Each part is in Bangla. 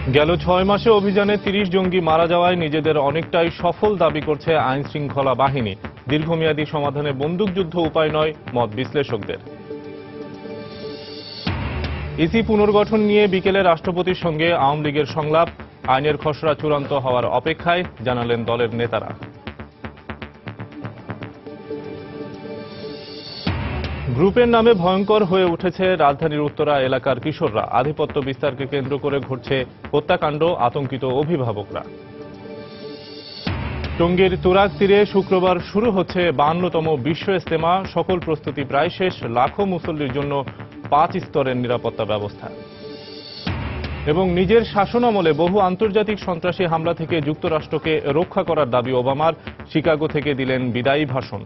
গেল ৬ মাসে অভিযানে ৩০ জঙ্গি মারা যাওয়ায় নিজেদের অনেকটাই সফল দাবি করছে আইন শৃঙ্খলা বাহিনী। দীর্ঘমেয়াদী সমাধানে বন্দুকযুদ্ধ উপায় নয় মত বিশ্লেষকদের। ইসি পুনর্গঠন নিয়ে বিকেলে রাষ্ট্রপতির সঙ্গে আওয়ামী লীগের সংলাপ, আইনের খসড়া চূড়ান্ত হওয়ার অপেক্ষায়, জানালেন দলের নেতারা। গ্রুপের নামে ভয়ঙ্কর হয়ে উঠেছে রাজধানীর উত্তরা এলাকার কিশোররা। আধিপত্য বিস্তারকে কেন্দ্র করে ঘটছে হত্যাকাণ্ড, আতঙ্কিত অভিভাবকরা। টঙ্গীর তুরাগ তীরে শুক্রবার শুরু হচ্ছে 52তম বিশ্ব ইজতেমা। সকল প্রস্তুতি প্রায় শেষ, লাখো মুসল্লির জন্য 5 স্তরের নিরাপত্তা ব্যবস্থা। এবং নিজের শাসনামলে বহু আন্তর্জাতিক সন্ত্রাসী হামলা থেকে যুক্তরাষ্ট্রকে রক্ষা করার দাবি ওবামার। শিকাগো থেকে দিলেন বিদায়ী ভাষণ।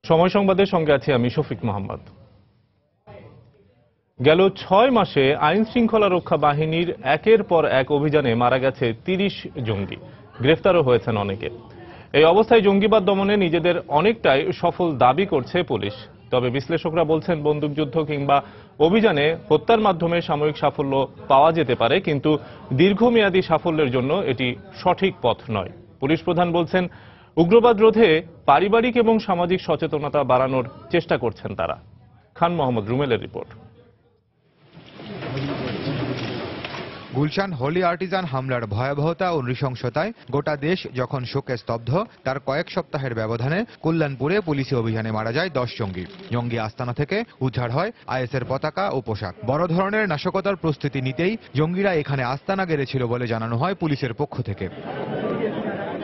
সময় সংবাদের সঙ্গে আছি আমি শফিক মোহাম্মদ। গেল ৬ মাসে আইন শৃঙ্খলা রক্ষা বাহিনীর একের পর এক অভিযানে মারা গেছে ৩০ জঙ্গি, গ্রেফতারও হয়েছেন অনেকে। এই অবস্থায় জঙ্গিবাদ দমনে নিজেদের অনেকটাই সফল দাবি করছে পুলিশ। তবে বিশ্লেষকরা বলছেন, বন্দুকযুদ্ধ কিংবা অভিযানে হত্যার মাধ্যমে সাময়িক সাফল্য পাওয়া যেতে পারে, কিন্তু দীর্ঘমেয়াদী সাফল্যের জন্য এটি সঠিক পথ নয়। পুলিশ প্রধান বলছেন, উগ্রবাদ রোধে পারিবারিক এবং সামাজিক সচেতনতা বাড়ানোর চেষ্টা করছেন তারা। খান মোহাম্মদ রুমেলের রিপোর্ট। গুলশান হোলি আর্টিজান হামলার ভয়াবহতা ও নৃশংসতায় গোটা দেশ যখন শোকে স্তব্ধ, তার কয়েক সপ্তাহের ব্যবধানে কল্যাণপুরে পুলিশি অভিযানে মারা যায় 10 জঙ্গি। জঙ্গি আস্তানা থেকে উদ্ধার হয় আইএসের পতাকা ও পোশাক। বড় ধরনের নাশকতার প্রস্তুতি নিতেই জঙ্গিরা এখানে আস্তানা গেড়েছিল বলে জানানো হয় পুলিশের পক্ষ থেকে।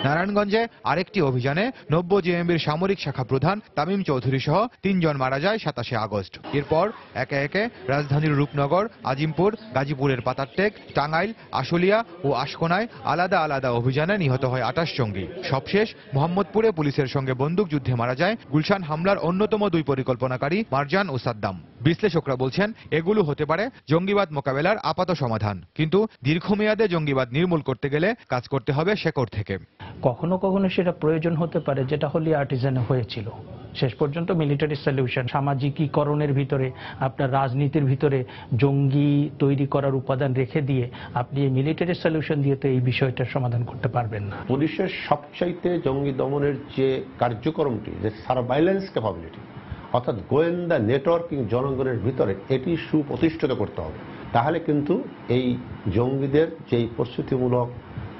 নারায়ণগঞ্জে আরেকটি অভিযানে 90 জেএমবির সামরিক শাখা প্রধান তামিম চৌধুরী সহ 3 জন মারা যায় 27 আগস্ট। এরপর একে একে রাজধানীর রূপনগর, আজিমপুর, গাজীপুরের পাতারটেক, টাঙ্গাইল, আশুলিয়া ও আশকোনায় আলাদা আলাদা অভিযানে নিহত হয় 28 জঙ্গি। সবশেষ মোহাম্মদপুরে পুলিশের সঙ্গে বন্দুকযুদ্ধে মারা যায় গুলশান হামলার অন্যতম 2 পরিকল্পনাকারী মারজান ও সাদ্দাম। বিশ্লেষকরা বলছেন, এগুলো হতে পারে জঙ্গিবাদ মোকাবেলার আপাত সমাধান, কিন্তু দীর্ঘমেয়াদে জঙ্গিবাদ নির্মূল করতে গেলে কাজ করতে হবে শেকড় থেকে। কখনো কখনো সেটা প্রয়োজন হতে পারে, যেটা হোলি আর্টিজানে হয়েছিল। শেষ পর্যন্ত মিলিটারি সলিউশন, সামাজিকীকরণের ভিতরে, আপনার রাজনীতির ভিতরে জঙ্গি তৈরি করার উপাদান রেখে দিয়ে আপনি মিলিটারি সলিউশন দিয়ে তো এই বিষয়টার সমাধান করতে পারবেন না। পুলিশের সবচাইতে জঙ্গি দমনের যে কার্যক্রমটি, যে সার্ভাইলেন্স ক্যাপাবিলিটি, অর্থাৎ গোয়েন্দা নেটওয়ার্কিং জনগণের ভিতরে, এটি সুপ্রতিষ্ঠিত করতে হবে। তাহলে কিন্তু এই জঙ্গিদের যেই প্রস্তুতিমূলক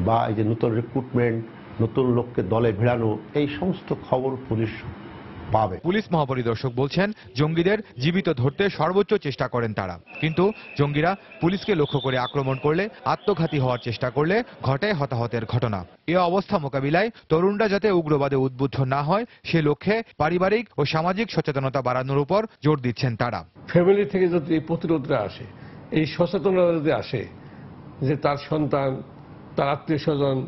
বা এই যে নতুন রিক্রুটমেন্ট, নতুন লোককে দলে ভিড়ানো, এই সমস্ত খবর পুলিশ পাবে। পুলিশ মহাপরিদর্শক বলছেন, জঙ্গিদের জীবিত ধরতে সর্বোচ্চ চেষ্টা করেন তারা, কিন্তু জঙ্গিরা পুলিশকে লক্ষ্য করে আক্রমণ করলে, আত্মঘাতী হওয়ার চেষ্টা করলে ঘটে হতাহতের ঘটনা। এ অবস্থা মোকাবিলায় তরুণরা যাতে উগ্রবাদে উদ্বুদ্ধ না হয়, সে লক্ষ্যে পারিবারিক ও সামাজিক সচেতনতা বাড়ানোর উপর জোর দিচ্ছেন তারা। ফ্যামিলি থেকে যদি এই প্রতিরোধটা আসে, এই সচেতনতা যদি আসে যে তার সন্তান, তার আত্মীয় স্বজন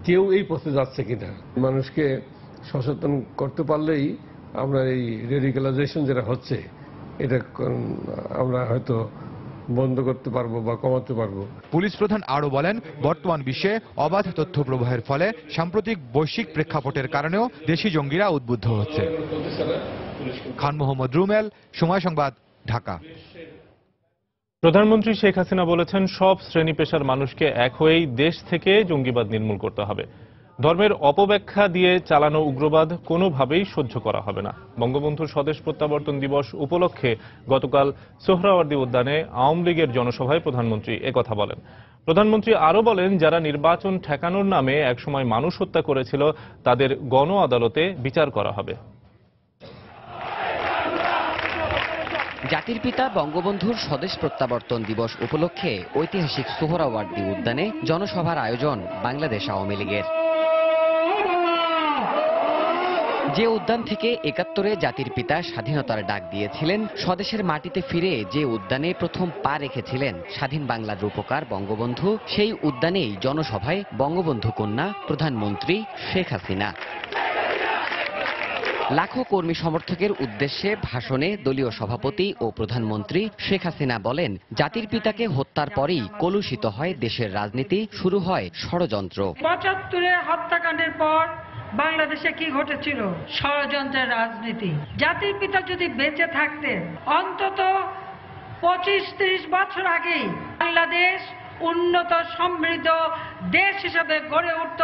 কেউ এই পথে যাচ্ছে কিনা, মানুষকে সচেতন করতে পারলেই আমরা এই রেডিকালাইজেশন যেটা হচ্ছে, এটা আমরা হয়তো বন্ধ করতে পারবো বা কমাতে পারবো। পুলিশ প্রধান আরো বলেন, বর্তমান বিশ্বে অবাধ তথ্য প্রবাহের ফলে সাম্প্রতিক বৈশ্বিক প্রেক্ষাপটের কারণেও দেশি জঙ্গিরা উদ্বুদ্ধ হচ্ছে। খান মোহাম্মদ রুমেল, সময় সংবাদ, ঢাকা। প্রধানমন্ত্রী শেখ হাসিনা বলেছেন, সব শ্রেণী পেশার মানুষকে এক হয়েই দেশ থেকে জঙ্গিবাদ নির্মূল করতে হবে। ধর্মের অপব্যাখ্যা দিয়ে চালানো উগ্রবাদ কোনোভাবেই সহ্য করা হবে না। বঙ্গবন্ধুর স্বদেশ প্রত্যাবর্তন দিবস উপলক্ষে গতকাল সোহরাওয়ার্দী উদ্যানে আওয়ামী লীগের জনসভায় প্রধানমন্ত্রী একথা বলেন। প্রধানমন্ত্রী আরও বলেন, যারা নির্বাচন ঠেকানোর নামে একসময় মানুষ হত্যা করেছিল, তাদের গণ আদালতে বিচার করা হবে। জাতির পিতা বঙ্গবন্ধুর স্বদেশ প্রত্যাবর্তন দিবস উপলক্ষে ঐতিহাসিক সোহরাওয়ার্দী উদ্যানে জনসভার আয়োজন বাংলাদেশ আওয়ামী লীগের। যে উদ্যান থেকে ৭১-এ জাতির পিতা স্বাধীনতার ডাক দিয়েছিলেন, স্বদেশের মাটিতে ফিরে যে উদ্যানে প্রথম পা রেখেছিলেন স্বাধীন বাংলার রূপকার বঙ্গবন্ধু, সেই উদ্যানেই জনসভায় বঙ্গবন্ধু কন্যা প্রধানমন্ত্রী শেখ হাসিনা। লাখো কর্মী সমর্থকের উদ্দেশ্যে ভাষণে দলীয় সভাপতি ও প্রধানমন্ত্রী শেখ হাসিনা বলেন, জাতির পিতাকে হত্যার পরেই কলুষিত হয় দেশের রাজনীতি, শুরু হয় ষড়যন্ত্র। ৭৫ হত্যাকাণ্ডের পর বাংলাদেশে কি ঘটেছিল? ষড়যন্ত্রের রাজনীতি। জাতির পিতা যদি বেঁচে থাকতেন, অন্তত ২৫-৩০ বছর আগেই বাংলাদেশ উন্নত সমৃদ্ধ দেশ হিসেবে গড়ে উঠত।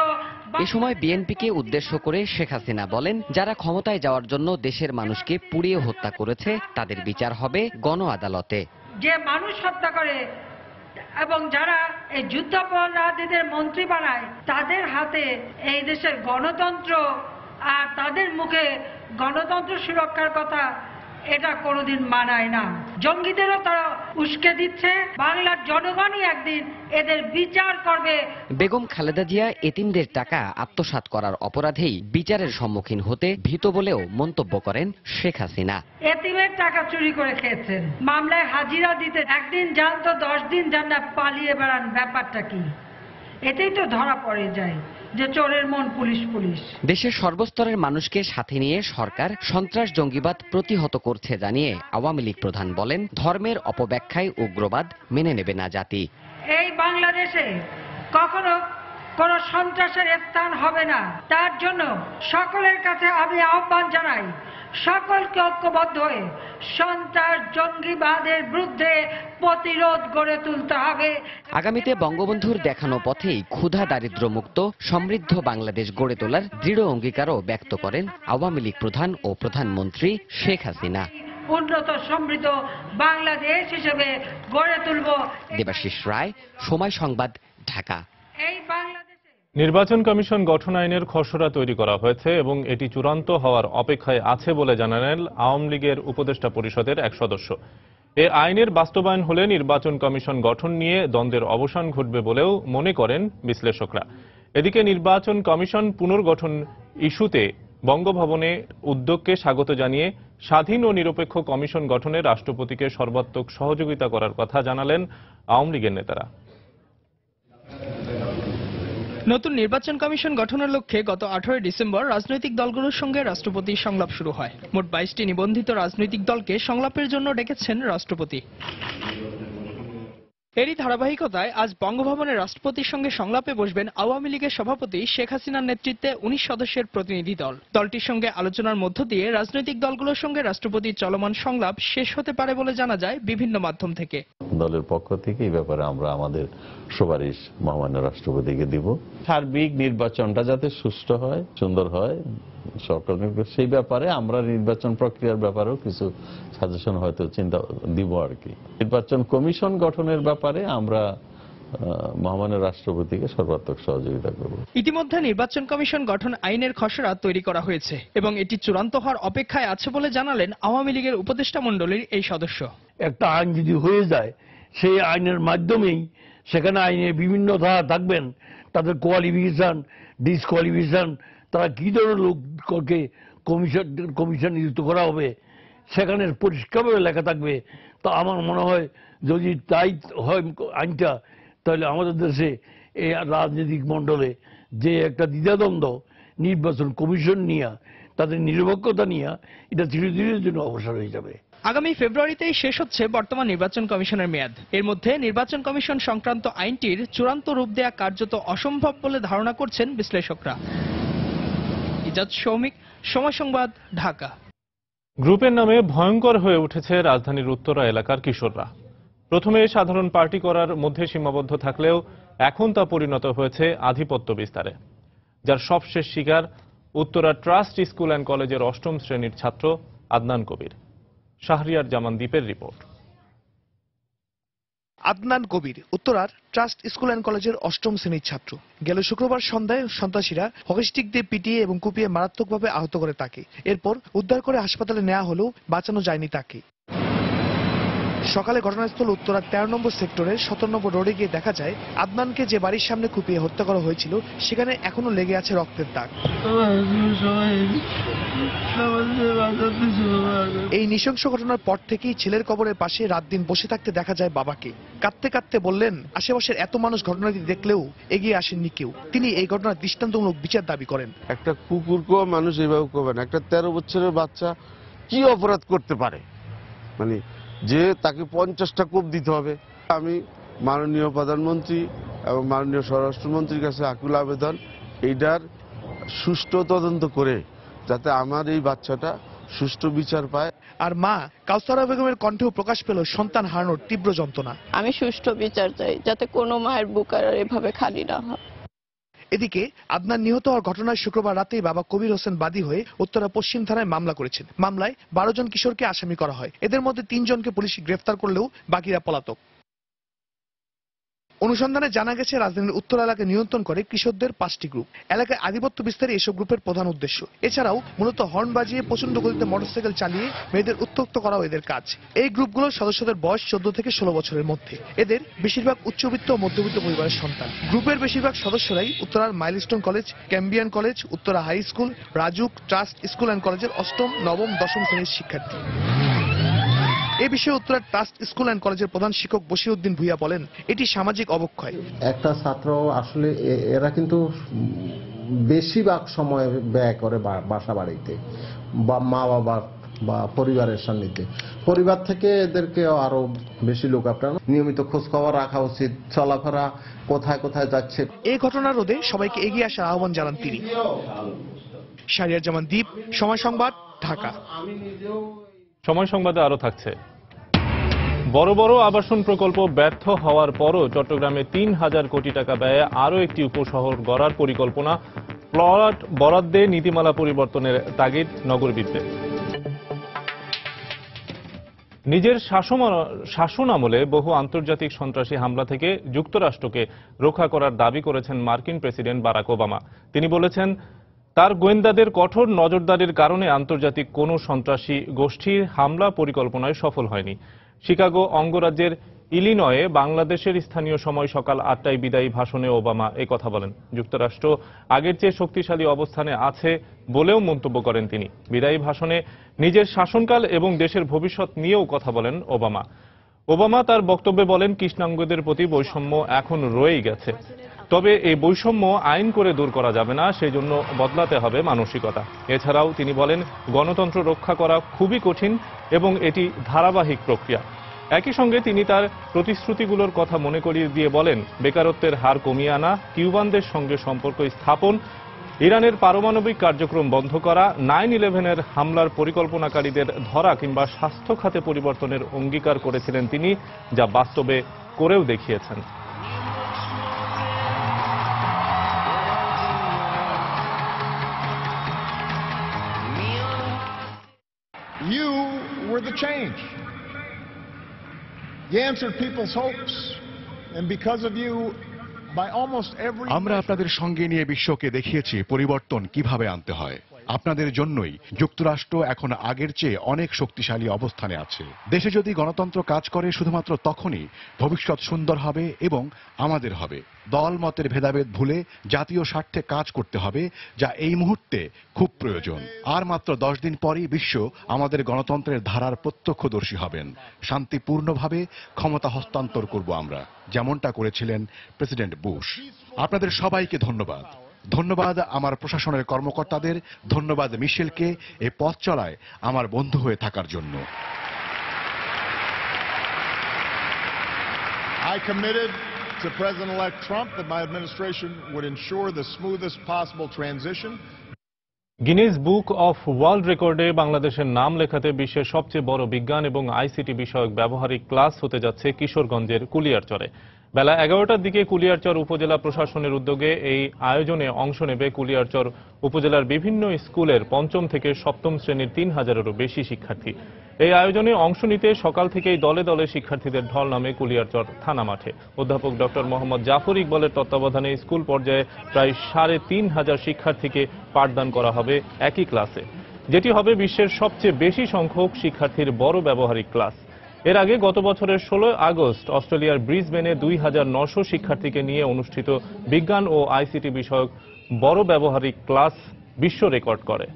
এ সময় বিএনপিকে উদ্দেশ্য করে শেখ হাসিনা বলেন, যারা ক্ষমতায় যাওয়ার জন্য দেশের মানুষকে পুড়িয়ে হত্যা করেছে তাদের বিচার হবে গণ আদালতে। যে মানুষ হত্যা করে এবং যারা এই যুদ্ধাপরাধীদের মন্ত্রী বানায়, তাদের হাতে এই দেশের গণতন্ত্র আর তাদের মুখে গণতন্ত্র সুরক্ষার কথা এটা কোনোদিন মানায় না। জঙ্গিদেরও তারা উস্কে দিচ্ছে। বাংলার জনগণই একদিন এদের বিচার করবে। বেগম খালেদা জিয়া এতিমদের টাকা আত্মসাৎ করার অপরাধেই বিচারের সম্মুখীন হতে ভীত বলেও মন্তব্য করেন শেখ হাসিনা। এতিমের টাকা চুরি করে খেয়েছেন, মামলায় হাজিরা দিতে একদিন যান তো 10 দিন যান না, পালিয়ে বেড়ান। ব্যাপারটা কি? এতেই তো ধরা পড়ে যায় যে চোরের মন পুলিশ পুলিশ। দেশের সর্বস্তরের মানুষকে সাথে নিয়ে সরকার সন্ত্রাস জঙ্গিবাদ প্রতিহত করছে জানিয়ে আওয়ামী লীগ প্রধান বলেন, ধর্মের অপব্যাখ্যায় উগ্রবাদ মেনে নেবে না জাতি। এই বাংলাদেশে কখনো কোনো সন্ত্রাসের স্থান হবে না। তার জন্য সকলের কাছে আমি আহ্বান জানাই, সকলকে ঐক্যবদ্ধ হয়ে সন্ত্রাস জঙ্গিবাদের বিরুদ্ধে প্রতিরোধ গড়ে তুলতে হবে। আগামীতে বঙ্গবন্ধুর দেখানো পথেই ক্ষুধা দারিদ্র্য মুক্ত সমৃদ্ধ বাংলাদেশ গড়ে তোলার দৃঢ় অঙ্গীকারও ব্যক্ত করেন আওয়ামী লীগ প্রধান ও প্রধানমন্ত্রী শেখ হাসিনা। উন্নত সমৃদ্ধ বাংলাদেশ হিসেবে গড়ে তুলব। দেবাশিস রায়, সময় সংবাদ, ঢাকা। এই বাংলাদেশে নির্বাচন কমিশন গঠন আইনের খসড়া তৈরি করা হয়েছে এবং এটি চূড়ান্ত হওয়ার অপেক্ষায় আছে বলে জানালেন আওয়ামী লীগের উপদেষ্টা পরিষদের এক সদস্য। এ আইনের বাস্তবায়ন হলে নির্বাচন কমিশন গঠন নিয়ে দ্বন্দ্বের অবসান ঘটবে বলেও মনে করেন বিশ্লেষকরা। এদিকে নির্বাচন কমিশন পুনর্গঠন ইস্যুতে বঙ্গভবনে উদ্যোগকে স্বাগত জানিয়ে স্বাধীন ও নিরপেক্ষ কমিশন গঠনে রাষ্ট্রপতিকে সর্বাত্মক সহযোগিতা করার কথা জানালেন আওয়ামী লীগের নেতারা। নতুন নির্বাচন কমিশন গঠনের লক্ষ্যে গত 18 ডিসেম্বর রাজনৈতিক দলগুলোর সঙ্গে রাষ্ট্রপতির সংলাপ শুরু হয়। মোট 22টি নিবন্ধিত রাজনৈতিক দলকে সংলাপের জন্য ডেকেছেন রাষ্ট্রপতি। এরই ধারাবাহিকতায় আজ বঙ্গভবনে রাষ্ট্রপতির সঙ্গে সংলাপে বসবেন আওয়ামী লীগের সভাপতি শেখ হাসিনার নেতৃত্বে 19 সদস্যের প্রতিনিধি দল। দলটির সঙ্গে আলোচনার মধ্য দিয়ে রাজনৈতিক দলগুলোর সঙ্গে রাষ্ট্রপতির চলমান সংলাপ শেষ হতে পারে বলে জানা যায় বিভিন্ন মাধ্যম থেকে। দলের পক্ষ থেকে এই ব্যাপারে আমরা আমাদের সুপারিশ মহামান্য রাষ্ট্রপতিকে দিব। সার্বিক নির্বাচনটা যাতে সুষ্ঠু হয়, সুন্দর হয়, সরকার সেই ব্যাপারে আমরা নির্বাচন প্রক্রিয়ার ব্যাপারেও কিছু সাজেশন হয়তো চিন্তা দিব আর কি। নির্বাচন কমিশন গঠনের ব্যাপারে আমরা মহামান্য রাষ্ট্রপতিকে সর্বাত্মক সহযোগিতা করব। ইতিমধ্যে নির্বাচন কমিশন গঠন আইনের খসড়া তৈরি করা হয়েছে এবং এটি চূড়ান্ত হওয়ার অপেক্ষায় আছে বলে জানালেন আওয়ামী লীগের উপদেষ্টা মণ্ডলীর এই সদস্য। একটা আইন যদি হয়ে যায়, সেই আইনের মাধ্যমেই সেখানে আইনের বিভিন্ন ধারা থাকবেন, তাদের কোয়ালিফিকেশন, ডিসকোয়ালিফিকেশন, তারা কি ধরনের লোককে কমিশন নিযুক্ত করা হবে, সেখানে পরিষ্কারভাবে লেখা থাকবে। তা আমার মনে হয় যদি তাই হয় আইনটা, তাহলে আমাদের দেশে এই রাজনৈতিক মণ্ডলে যে একটা দ্বিধাদ্বন্দ্ব নির্বাচন কমিশন নিয়ে, তাদের নিরপেক্ষতা নিয়ে, এটা ধীরে ধীরে জন্য অবসর হয়ে যাবে। আগামী ফেব্রুয়ারিতেই শেষ হচ্ছে বর্তমান নির্বাচন কমিশনের মেয়াদ। এর মধ্যে নির্বাচন কমিশন সংক্রান্ত আইনটির চূড়ান্ত রূপ দেয়া কার্যত অসম্ভব বলে ধারণা করছেন বিশ্লেষকরা। ইজাজ সৌমিক, সময় সংবাদ, ঢাকা। গ্রুপের নামে ভয়ঙ্কর হয়ে উঠেছে রাজধানীর উত্তরা এলাকার কিশোররা। প্রথমে সাধারণ পার্টি করার মধ্যে সীমাবদ্ধ থাকলেও এখন তা পরিণত হয়েছে আধিপত্য বিস্তারে, যার সবশেষ শিকার উত্তরা ট্রাস্ট স্কুল অ্যান্ড কলেজের 8ম শ্রেণীর ছাত্র আদনান কবির। শাহরিয়ার জামান দ্বীপের রিপোর্ট। আদনান কবির উত্তরার ট্রাস্ট স্কুল অ্যান্ড কলেজের 8ম শ্রেণীর ছাত্র। গেল শুক্রবার সন্ধ্যায় সন্ত্রাসীরা হকিস্টিক দিয়ে পিটিয়ে এবং কুপিয়ে মারাত্মকভাবে আহত করে তাকে। এরপর উদ্ধার করে হাসপাতালে নেওয়া হলেও বাঁচানো যায়নি তাকে। সকালে ঘটনাস্থল উত্তরার 13 নম্বর সেক্টরের 17 নম্বর রোডে গিয়ে দেখা যায় আদনানকে যে বাড়ির সামনে কুপিয়ে হত্যা করা হয়েছিল সেখানে এখনো লেগে আছে রক্তের দাগ। এই নৃশংস ঘটনার পর থেকেই ছেলের কবরের পাশে রাত দিন বসে থাকতে দেখা যায় বাবাকে। কাঁদতে কাঁদতে বললেন, আশেপাশের এত মানুষ ঘটনাটি দেখলেও এগিয়ে আসেননি কেউ। তিনি এই ঘটনার দৃষ্টান্তমূলক বিচার দাবি করেন। একটা কুকুরকেও মানুষ এইভাবে করবে না। একটা 13 বছরের বাচ্চা কি অপরাধ করতে পারে, মানে যে তাকে 50টা কোপ দিতে হবে। আমি মাননীয় প্রধানমন্ত্রী এবং মাননীয় স্বরাষ্ট্রমন্ত্রীর কাছে আকুল আবেদন, এইটার সুষ্ঠু তদন্ত করে যাতে আমার এই বাচ্চাটা সুষ্ঠু বিচার পায়। আর মা কাউসারা বেগমের কণ্ঠেও প্রকাশ পেল সন্তান হারানোর তীব্র যন্ত্রণা। আমি সুষ্ঠু বিচার চাই, যাতে কোনো মায়ের বুক আর এভাবে খালি না হয়। এদিকে আদনান নিহত হওয়ার ঘটনায় শুক্রবার রাতেই বাবা কবির হোসেন বাদী হয়ে উত্তরা পশ্চিম থানায় মামলা করেছেন। মামলায় 12 জন কিশোরকে আসামি করা হয়। এদের মধ্যে 3 জনকে পুলিশ গ্রেফতার করলেও বাকিরা পলাতক। অনুসন্ধানে জানা গেছে রাজধানীর উত্তর এলাকায় নিয়ন্ত্রণ করে কিশোরদের 5টি গ্রুপ। এলাকায় আধিপত্য বিস্তারই এসব গ্রুপের প্রধান উদ্দেশ্য। এছাড়াও মূলত হর্ন বাজিয়ে প্রচন্ড গতিতে মোটরসাইকেল চালিয়ে মেয়েদের উত্ত্যক্ত করাও এদের কাজ। এই গ্রুপগুলোর সদস্যদের বয়স 14 থেকে 16 বছরের মধ্যে। এদের বেশিরভাগ উচ্চবিত্ত ও মধ্যবিত্ত পরিবারের সন্তান। গ্রুপের বেশিরভাগ সদস্যরাই উত্তরার Milestone college, Cambrian college, Uttara high school, Rajuk trust school and কলেজের 8ম, 9ম, 10ম শ্রেণীর শিক্ষার্থী। এ বিষয়ে উত্তরার ট্রাস্ট স্কুল অ্যান্ড কলেজের প্রধান শিক্ষক বশিরউদ্দিন ভুইয়া বলেন, এটি সামাজিক অবক্ষয়। একটা ছাত্র আসলে এরা কিন্তু বেশিরভাগ সময় ব্যয় করে বাসা বাড়িতে বা মা বাবা বা পরিবারের সান্নিধ্যে। পরিবার থেকে এদেরকে আরো বেশি লোক আপনার নিয়মিত খোঁজ খবর রাখা উচিত, চলাফেরা কোথায় কোথায় যাচ্ছে। এই ঘটনা রোধে সবাইকে এগিয়ে আসার আহ্বান জানান তিনি। শাহরিয়ার জামান দীপ, সময় সংবাদ, ঢাকা। সময় সংবাদে আরো থাকছে, বড় বড় আবাসন প্রকল্প ব্যর্থ হওয়ার পরও চট্টগ্রামে 3000 কোটি টাকা ব্যয়ে আরও একটি উপশহর গড়ার পরিকল্পনা। প্লট বরাদ্দে নীতিমালা পরিবর্তনের তাগিদ নগরবিদদের। নিজের শাসন আমলে বহু আন্তর্জাতিক সন্ত্রাসী হামলা থেকে যুক্তরাষ্ট্রকে রক্ষা করার দাবি করেছেন মার্কিন প্রেসিডেন্ট বারাক ওবামা। তিনি বলেছেন, তার গোয়েন্দাদের কঠোর নজরদারির কারণে আন্তর্জাতিক কোনো সন্ত্রাসী গোষ্ঠীর হামলা পরিকল্পনায় সফল হয়নি। শিকাগো অঙ্গরাজ্যের ইলিনয়ে বাংলাদেশের স্থানীয় সময় সকাল 8টায় বিদায়ী ভাষণে ওবামা একথা বলেন। যুক্তরাষ্ট্র আগের চেয়ে শক্তিশালী অবস্থানে আছে বলেও মন্তব্য করেন তিনি। বিদায়ী ভাষণে নিজের শাসনকাল এবং দেশের ভবিষ্যৎ নিয়েও কথা বলেন ওবামা। ওবামা তার বক্তব্যে বলেন, কৃষ্ণাঙ্গদের প্রতি বৈষম্য এখন রয়েই গেছে, তবে এই বৈষম্য আইন করে দূর করা যাবে না, সেই জন্য বদলাতে হবে মানসিকতা। এছাড়াও তিনি বলেন, গণতন্ত্র রক্ষা করা খুবই কঠিন এবং এটি ধারাবাহিক প্রক্রিয়া। একই সঙ্গে তিনি তার প্রতিশ্রুতিগুলোর কথা মনে করিয়ে দিয়ে বলেন, বেকারত্বের হার কমিয়ে আনা, কিউবানদের সঙ্গে সম্পর্ক স্থাপন, ইরানের পারমাণবিক কার্যক্রম বন্ধ করা, 9/11-এর হামলার পরিকল্পনাকারীদের ধরা কিংবা স্বাস্থ্য খাতে পরিবর্তনের অঙ্গীকার করেছিলেন তিনি, যা বাস্তবে করেও দেখিয়েছেন। You were the change. You answered people's hopes, and because of you, by almost every আমরা আপনাদের সঙ্গে নিয়ে বিশ্বকে দেখিয়েছি পরিবর্তন কিভাবে আনতে হয়। আপনাদের জন্যই যুক্তরাষ্ট্র এখন আগের চেয়ে অনেক শক্তিশালী অবস্থানে আছে। দেশে যদি গণতন্ত্র কাজ করে শুধুমাত্র তখনই ভবিষ্যৎ সুন্দর হবে এবং আমাদের হবে। দল মতের ভেদাভেদ ভুলে জাতীয় স্বার্থে কাজ করতে হবে, যা এই মুহূর্তে খুব প্রয়োজন। আর মাত্র 10 দিন পরই বিশ্ব আমাদের গণতন্ত্রের ধারার প্রত্যক্ষদর্শী হবেন। শান্তিপূর্ণভাবে ক্ষমতা হস্তান্তর করব আমরা, যেমনটা করেছিলেন প্রেসিডেন্ট বুশ। আপনাদের সবাইকে ধন্যবাদ। ধন্যবাদ আমার প্রশাসনের কর্মকর্তাদের, ধন্যবাদ মিশেলকে এই পথ চলায় আমার বন্ধু হয়ে থাকার জন্য। I committed to President-elect Trump that my administration would ensure the smoothest possible transition. Guinness book of world রেকর্ডে বাংলাদেশের নাম লেখাতে বিশ্বের সবচেয়ে বড় বিজ্ঞান এবং আইসিটি বিষয়ক ব্যবহারিক ক্লাস হতে যাচ্ছে কিশোরগঞ্জের কুলিয়ারচরে। বেলা 11টার দিকে কুলিয়ারচর উপজেলা প্রশাসনের উদ্যোগে এই আয়োজনে অংশ নেবে কুলিয়ারচর উপজেলার বিভিন্ন স্কুলের 5ম থেকে 7ম শ্রেণীর 3000-এরও বেশি শিক্ষার্থী। এই আয়োজনে অংশ নিতে সকাল থেকেই দলে দলে শিক্ষার্থীদের ঢল নামে কুলিয়ারচর থানা মাঠে। অধ্যাপক ডক্টর মোহাম্মদ জাফর ইকবালের তত্ত্বাবধানে স্কুল পর্যায়ে প্রায় 3500 শিক্ষার্থীকে পাঠদান করা হবে একই ক্লাসে, যেটি হবে বিশ্বের সবচেয়ে বেশি সংখ্যক শিক্ষার্থীর বড় ব্যবহারিক ক্লাস। এর আগে গত বছরের 16 আগস্ট অস্ট্রেলিয়ার ব্রিসবেনে 2900 শিক্ষার্থীকে নিয়ে অনুষ্ঠিত বিজ্ঞান ও আইসিটি বিষয়ক বড় ব্যবহারিক ক্লাস বিশ্ব রেকর্ড করে।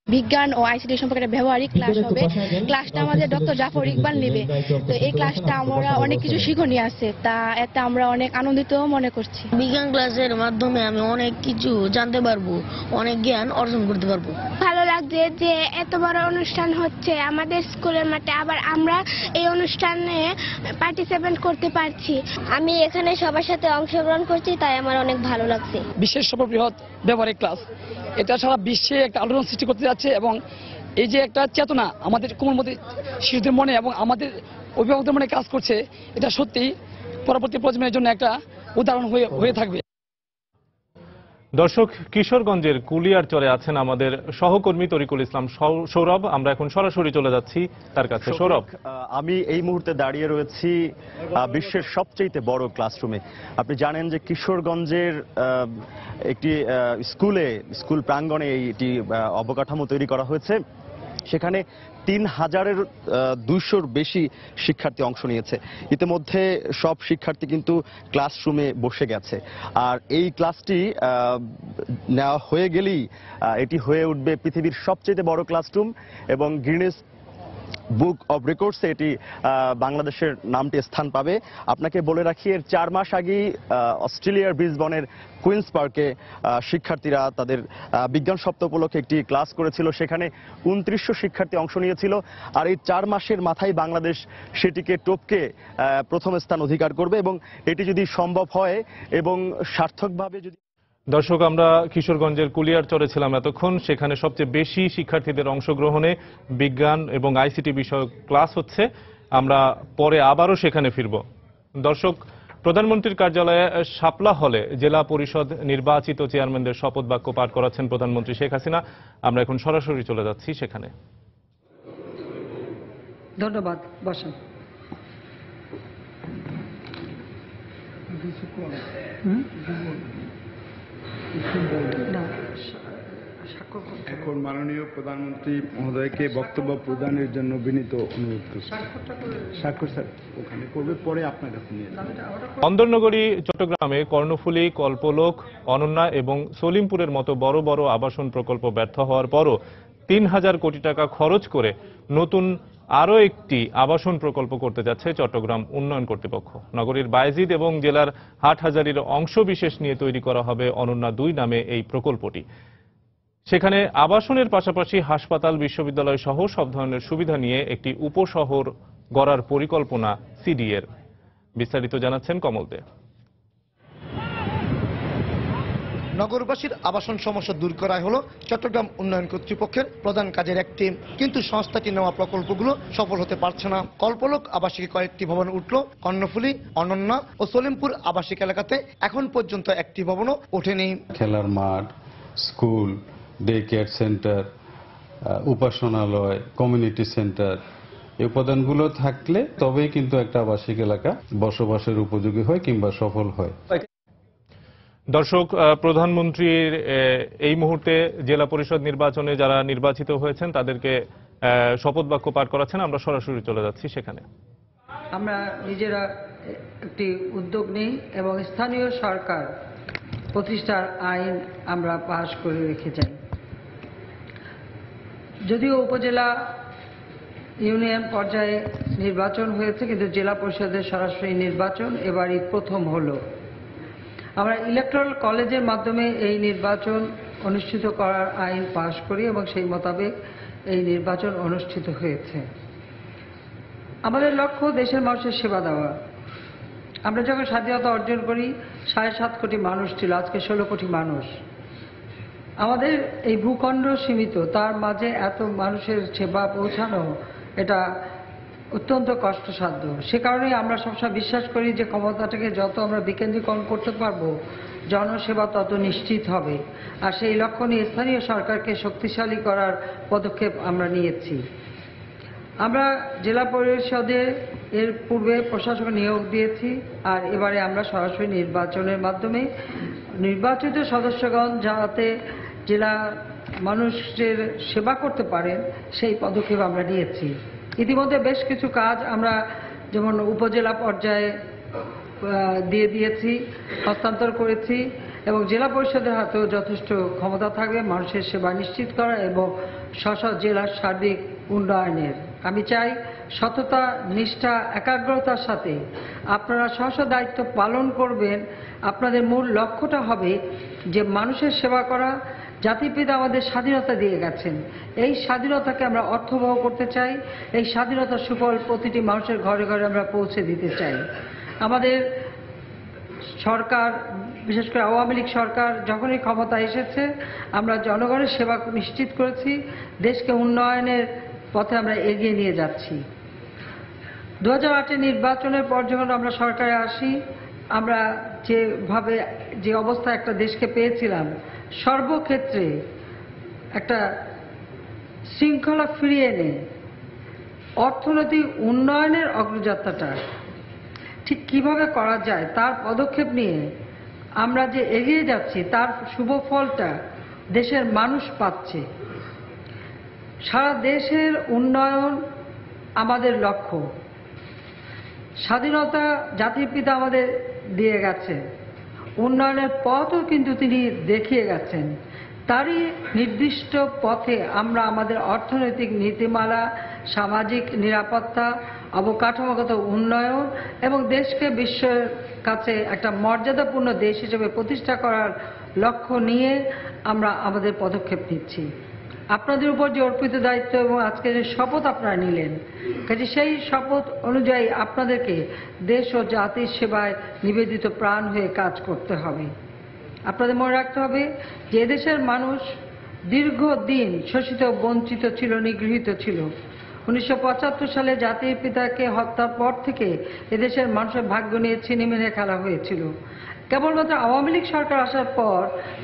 বিজ্ঞান ও আইসিটি সম্পর্কে একটা ব্যবহারিক ক্লাস হবে। ক্লাসটা আমাদের ডক্টর জাফর ইকবাল নেবে। তো এই ক্লাসটা আমরা অনেক কিছু শিখনীয় আছে, তা এতে আমরা অনেক আনন্দিত মনে করছি। বিজ্ঞান ক্লাসের মাধ্যমে আমি অনেক কিছু জানতে পারবো, অনেক জ্ঞান অর্জন করতে পারবো। ভালো লাগছে যে এত বড় অনুষ্ঠান হচ্ছে আমাদের স্কুলের মাঠে, আবার আমরা এই অনুষ্ঠানে পার্টিসিপেট করতে পারছি। আমি এখানে সবার সাথে অংশগ্রহণ করছি, তাই আমার অনেক ভালো লাগছে। বিশ্বের সর্ববৃহৎ ব্যবহারিক ক্লাস, এটা সারা বিশ্বে একটা আলোড়ন সৃষ্টি করতে যাচ্ছে এবং এই যে একটা চেতনা আমাদের কোমলমতি শিশুদের মনে এবং আমাদের অভিভাবকদের মনে কাজ করছে, এটা সত্যি পরবর্তী প্রজন্মের জন্য একটা উদাহরণ হয়ে থাকবে। দর্শক, কিশোরগঞ্জের কুলিয়ারচরে আছেন আমাদের সহকর্মী তরিকুল ইসলাম সৌরভ। আমরা এখন সরাসরি চলে যাচ্ছি তার কাছে। সৌরভ, আমি এই মুহূর্তে দাঁড়িয়ে রয়েছি বিশ্বের সবচেয়ে বড় ক্লাসরুমে। আপনি জানেন যে কিশোরগঞ্জের একটি স্কুল প্রাঙ্গণে এইটি অবকাঠামো তৈরি করা হয়েছে। সেখানে 3000-200-র বেশি শিক্ষার্থী অংশ নিয়েছে। ইতিমধ্যে সব শিক্ষার্থী কিন্তু ক্লাসরুমে বসে গেছে। আর এই ক্লাসটি নেওয়া হয়ে গেলেই এটি হয়ে উঠবে পৃথিবীর সবচেয়ে বড় ক্লাসরুম এবং গিনেস বুক অব রেকর্ডসে এটি বাংলাদেশের নামটি স্থান পাবে। আপনাকে বলে রাখি, এর 4 মাস আগেই অস্ট্রেলিয়ার ব্রিসবেনের কুইন্স পার্কে শিক্ষার্থীরা তাদের বিজ্ঞান সপ্তাহ উপলক্ষে একটি ক্লাস করেছিল। সেখানে 2900 শিক্ষার্থী অংশ নিয়েছিল। আর এই 4 মাসের মাথায় বাংলাদেশ সেটিকে টপকে প্রথম স্থান অধিকার করবে এবং এটি যদি সম্ভব হয় এবং সার্থকভাবে যদি। দর্শক, আমরা কিশোরগঞ্জের কুলিয়ারচরে ছিলাম এতক্ষণ। সেখানে সবচেয়ে বেশি শিক্ষার্থীদের অংশগ্রহণে বিজ্ঞান এবং আইসিটি বিষয়ক ক্লাস হচ্ছে। আমরা পরে আবারও সেখানে ফিরব। দর্শক, প্রধানমন্ত্রীর কার্যালয়ে শাপলা হলে জেলা পরিষদ নির্বাচিত চেয়ারম্যানদের শপথ বাক্য পাঠ করাচ্ছেন প্রধানমন্ত্রী শেখ হাসিনা। আমরা এখন সরাসরি চলে যাচ্ছি সেখানে। ধন্যবাদ। বসেন। এখন মাননীয় প্রধানমন্ত্রী মহোদয়কে বক্তব্য প্রদানের জন্য বিনীত অনুরোধ করছি। স্বাক্ষর স্যার ওখানে করবে, পরে আপনার কাছে নিয়ে যাবেন। অন্দরনগরী চট্টগ্রামে কর্ণফুলী, কল্পলোক, অনন্যা এবং সলিমপুরের মতো বড় বড় আবাসন প্রকল্প ব্যর্থ হওয়ার পরও 3000 কোটি টাকা খরচ করে নতুন আরও একটি আবাসন প্রকল্প করতে যাচ্ছে চট্টগ্রাম উন্নয়ন কর্তৃপক্ষ। নগরীর বায়েজিদ এবং জেলার হাটহাজারীর অংশবিশেষ নিয়ে তৈরি করা হবে অনন্যা 2 নামে এই প্রকল্পটি। সেখানে আবাসনের পাশাপাশি হাসপাতাল, বিশ্ববিদ্যালয় সহ সব ধরনের সুবিধা নিয়ে একটি উপশহর গড়ার পরিকল্পনা সিডিএর। বিস্তারিত জানাচ্ছেন কমল দে। নগরবাসীর আবাসন সমস্যা দূর করাই হলো চট্টগ্রাম উন্নয়ন কর্তৃপক্ষের প্রধান কাজের একটি, কিন্তু সংস্থাটি নেওয়া প্রকল্পগুলো সফল হতে পারছে না। কল্পলোক আবাসিক কয়েকটি ভবন উঠল, কর্ণফুলী, অনন্যা ও সলিমপুর আবাসিক এলাকাতে এখন পর্যন্ত একটি ভবনও ওঠেনি। খেলার মাঠ, স্কুল, ডে কেয়ার সেন্টার, উপাসনালয়, কমিউনিটি সেন্টার, এই উপাদানগুলো থাকলে তবেই কিন্তু একটা আবাসিক এলাকা বসবাসের উপযোগী হয় কিংবা সফল হয়। দর্শক, প্রধানমন্ত্রীর এই মুহূর্তে জেলা পরিষদ নির্বাচনে যারা নির্বাচিত হয়েছেন তাদেরকে শপথ বাক্য পাঠ করাচ্ছেন। আমরা সরাসরি চলে যাচ্ছি সেখানে। আমরা নিজেরা একটি উদ্যোগ নিই এবং স্থানীয় সরকার প্রতিষ্ঠার আইন আমরা পাশ করে রেখে যাই। যদিও উপজেলা, ইউনিয়ন পর্যায়ে নির্বাচন হয়েছে, কিন্তু জেলা পরিষদের সরাসরি নির্বাচন এবারই প্রথম হলো। আমরা ইলেকট্রাল কলেজের মাধ্যমে এই নির্বাচন অনুষ্ঠিত করার আইন পাশ করি এবং সেই মোতাবেক এই নির্বাচন অনুষ্ঠিত হয়েছে। আমাদের লক্ষ্য দেশের মানুষের সেবা দেওয়া। আমরা যখন স্বাধীনতা অর্জন করি 7.5 কোটি মানুষ ছিল, আজকে 16 কোটি মানুষ। আমাদের এই ভূখণ্ড সীমিত, তার মাঝে এত মানুষের সেবা পৌঁছানো এটা অত্যন্ত কষ্টসাধ্য। সে কারণে আমরা সবসময় বিশ্বাস করি যে ক্ষমতাটাকে যত আমরা বিকেন্দ্রীকরণ করতে পারবো, জনসেবা তত নিশ্চিত হবে। আর সেই লক্ষ্য নিয়ে স্থানীয় সরকারকে শক্তিশালী করার পদক্ষেপ আমরা নিয়েছি। আমরা জেলা পরিষদে এর পূর্বে প্রশাসক নিয়োগ দিয়েছি, আর এবারে আমরা সরাসরি নির্বাচনের মাধ্যমে নির্বাচিত সদস্যগণ যাতে জেলা মানুষের সেবা করতে পারেন সেই পদক্ষেপ আমরা নিয়েছি। ইতিমধ্যে বেশ কিছু কাজ আমরা যেমন উপজেলা পর্যায়ে দিয়ে দিয়েছি, হস্তান্তর করেছি, এবং জেলা পরিষদের হাতেও যথেষ্ট ক্ষমতা থাকবে মানুষের সেবা নিশ্চিত করা এবং জেলার সার্বিক উন্নয়নের। আমি চাই সততা, নিষ্ঠা, একাগ্রতার সাথে আপনারা দায়িত্ব পালন করবেন। আপনাদের মূল লক্ষ্যটা হবে যে মানুষের সেবা করা। জাতির পিতা আমাদের স্বাধীনতা দিয়ে গেছেন, এই স্বাধীনতাকে আমরা অর্থবহ করতে চাই, এই স্বাধীনতার সুফল প্রতিটি মানুষের ঘরে ঘরে আমরা পৌঁছে দিতে চাই। আমাদের সরকার, বিশেষ করে আওয়ামী লীগ সরকার যখনই ক্ষমতা এসেছে আমরা জনগণের সেবা নিশ্চিত করেছি, দেশকে উন্নয়নের পথে আমরা এগিয়ে নিয়ে যাচ্ছি। 2008 নির্বাচনের পর যখন আমরা সরকারে আসি, আমরা যে অবস্থায় একটা দেশকে পেয়েছিলাম, সর্বক্ষেত্রে একটা শৃঙ্খলা ফিরিয়ে এনে অর্থনৈতিক উন্নয়নের অগ্রযাত্রাটা ঠিক কিভাবে করা যায় তার পদক্ষেপ নিয়ে আমরা যে এগিয়ে যাচ্ছি, তার শুভ ফলটা দেশের মানুষ পাচ্ছে। সারা দেশের উন্নয়ন আমাদের লক্ষ্য। স্বাধীনতা জাতির পিতা আমাদের দিয়ে গেছে, উন্নয়নের পথও কিন্তু তিনি দেখিয়ে গেছেন। তারই নির্দিষ্ট পথে আমরা আমাদের অর্থনৈতিক নীতিমালা, সামাজিক নিরাপত্তা, অবকাঠামোগত উন্নয়ন এবং দেশকে বিশ্বের কাছে একটা মর্যাদাপূর্ণ দেশ হিসেবে প্রতিষ্ঠা করার লক্ষ্য নিয়ে আমরা আমাদের পদক্ষেপ নিচ্ছি। আপনাদের উপর যে অর্পিত দায়িত্ব এবং আজকে যে শপথ আপনারা নিলেন, কাজে সেই শপথ অনুযায়ী আপনাদেরকে দেশ ও জাতির সেবায় নিবেদিত প্রাণ হয়ে কাজ করতে হবে। আপনাদের মনে রাখতে হবে যে এদেশের মানুষ দীর্ঘদিন শোষিত, বঞ্চিত ছিল, নিগৃহীত ছিল। 1975 সালে জাতির পিতাকে হত্যার পর থেকে এদেশের মানুষের ভাগ্য নিয়ে ছিনিমিনি খেলা হয়েছিল। কেবলমাত্র আওয়ামী লীগ সরকার আসার পর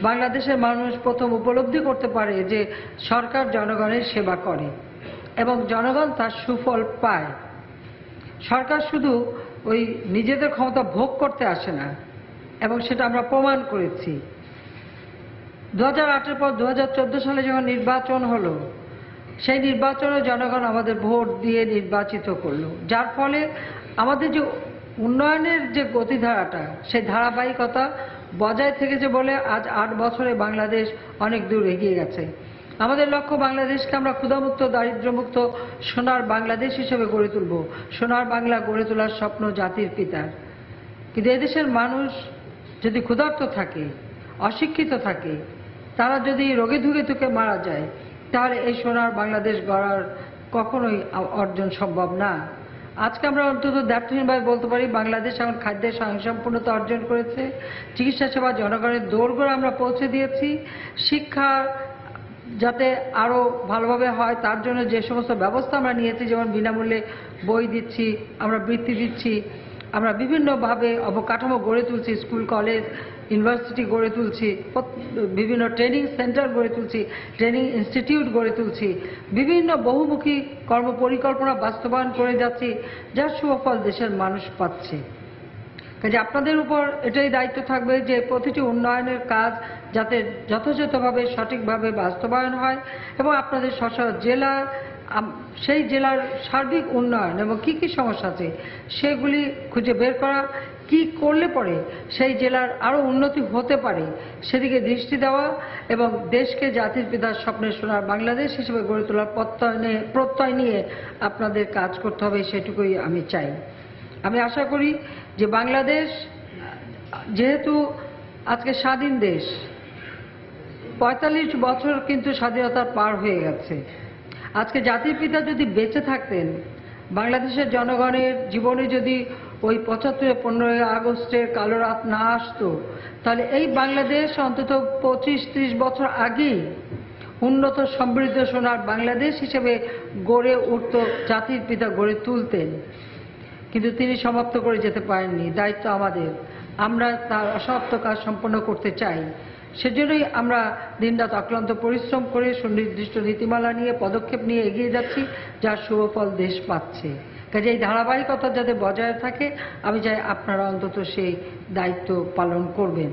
বাংলাদেশের মানুষ প্রথম উপলব্ধি করতে পারে যে সরকার জনগণের সেবা করে এবং জনগণ তার সুফল পায়। সরকার শুধু ওই নিজেদের ক্ষমতা ভোগ করতে আসে না, এবং সেটা আমরা প্রমাণ করেছি। 2008 পর 2014 সালে যখন নির্বাচন হলো, সেই নির্বাচনে জনগণ আমাদের ভোট দিয়ে নির্বাচিত করলো, যার ফলে আমাদের যে উন্নয়নের যে গতিধারাটা, সেই ধারাবাহিকতা বজায় থেকেছে বলে আজ 8 বছরে বাংলাদেশ অনেক দূর এগিয়ে গেছে। আমাদের লক্ষ্য বাংলাদেশকে আমরা ক্ষুধামুক্ত, দারিদ্র্যমুক্ত সোনার বাংলাদেশ হিসেবে গড়ে তুলব। সোনার বাংলা গড়ে তোলার স্বপ্ন জাতির পিতার। কিন্তু এদেশের মানুষ যদি ক্ষুধার্ত থাকে, অশিক্ষিত থাকে, তারা যদি রোগে ধুকে মারা যায়, তাহলে এই সোনার বাংলাদেশ গড়ার কখনোই অর্জন সম্ভব না। আজকে আমরা অন্তত দ্ব্যর্থহীনভাবে বলতে পারি বাংলাদেশ এখন খাদ্যের স্বয়ংসম্পূর্ণতা অর্জন করেছে, চিকিৎসা সেবা জনগণের দোরগোড়ায় আমরা পৌঁছে দিয়েছি, শিক্ষা যাতে আরও ভালোভাবে হয় তার জন্য যে সমস্ত ব্যবস্থা আমরা নিয়েছি, যেমন বিনামূল্যে বই দিচ্ছি, আমরা বৃত্তি দিচ্ছি, আমরা বিভিন্নভাবে অবকাঠামো গড়ে তুলছি, স্কুল, কলেজ, ইউনিভার্সিটি গড়ে তুলছি, বিভিন্ন ট্রেনিং সেন্টার গড়ে তুলছি, ট্রেনিং ইনস্টিটিউট গড়ে তুলছি, বিভিন্ন বহুমুখী কর্মপরিকল্পনা বাস্তবায়ন করে যাচ্ছি, যার সুফল দেশের মানুষ পাচ্ছে। কাজে আপনাদের উপর এটাই দায়িত্ব থাকবে যে প্রতিটি উন্নয়নের কাজ যাতে যথাযথভাবে, সঠিকভাবে বাস্তবায়ন হয় এবং আপনাদের জেলা, সেই জেলার সার্বিক উন্নয়ন এবং কি কি সমস্যা আছে সেগুলি খুঁজে বের করা, কি করলে পরে সেই জেলার আরও উন্নতি হতে পারে সেদিকে দৃষ্টি দেওয়া এবং দেশকে জাতির পিতার স্বপ্নের সোনার বাংলাদেশ হিসেবে গড়ে তোলার প্রত্যয় নিয়ে আপনাদের কাজ করতে হবে, সেটুকুই আমি চাই। আমি আশা করি যে বাংলাদেশ যেহেতু আজকে স্বাধীন দেশ, 45 বছর কিন্তু স্বাধীনতার পার হয়ে গেছে। আজকে জাতির পিতা যদি বেঁচে থাকতেন, বাংলাদেশের জনগণের জীবনে যদি ওই 75-15 আগস্টের কালো রাত না আসতো, তাহলে এই বাংলাদেশ অন্তত 25-30 বছর আগেই উন্নত, সমৃদ্ধ সোনার বাংলাদেশ হিসেবে গড়ে উঠত, জাতির পিতা গড়ে তুলতেন। কিন্তু তিনি সমাপ্ত করে যেতে পারেননি। দায়িত্ব আমাদের, আমরা তার অসমাপ্ত কাজ সম্পন্ন করতে চাই। সেজন্যই আমরা দিনরাত অক্লান্ত পরিশ্রম করে সুনির্দিষ্ট নীতিমালা নিয়ে, পদক্ষেপ নিয়ে এগিয়ে যাচ্ছি, যার শুভফল দেশ পাচ্ছে। কাজে এই ধারাবাহিকতা যাতে বজায় থাকে আমি চাই আপনারা অন্তত সেই দায়িত্ব পালন করবেন।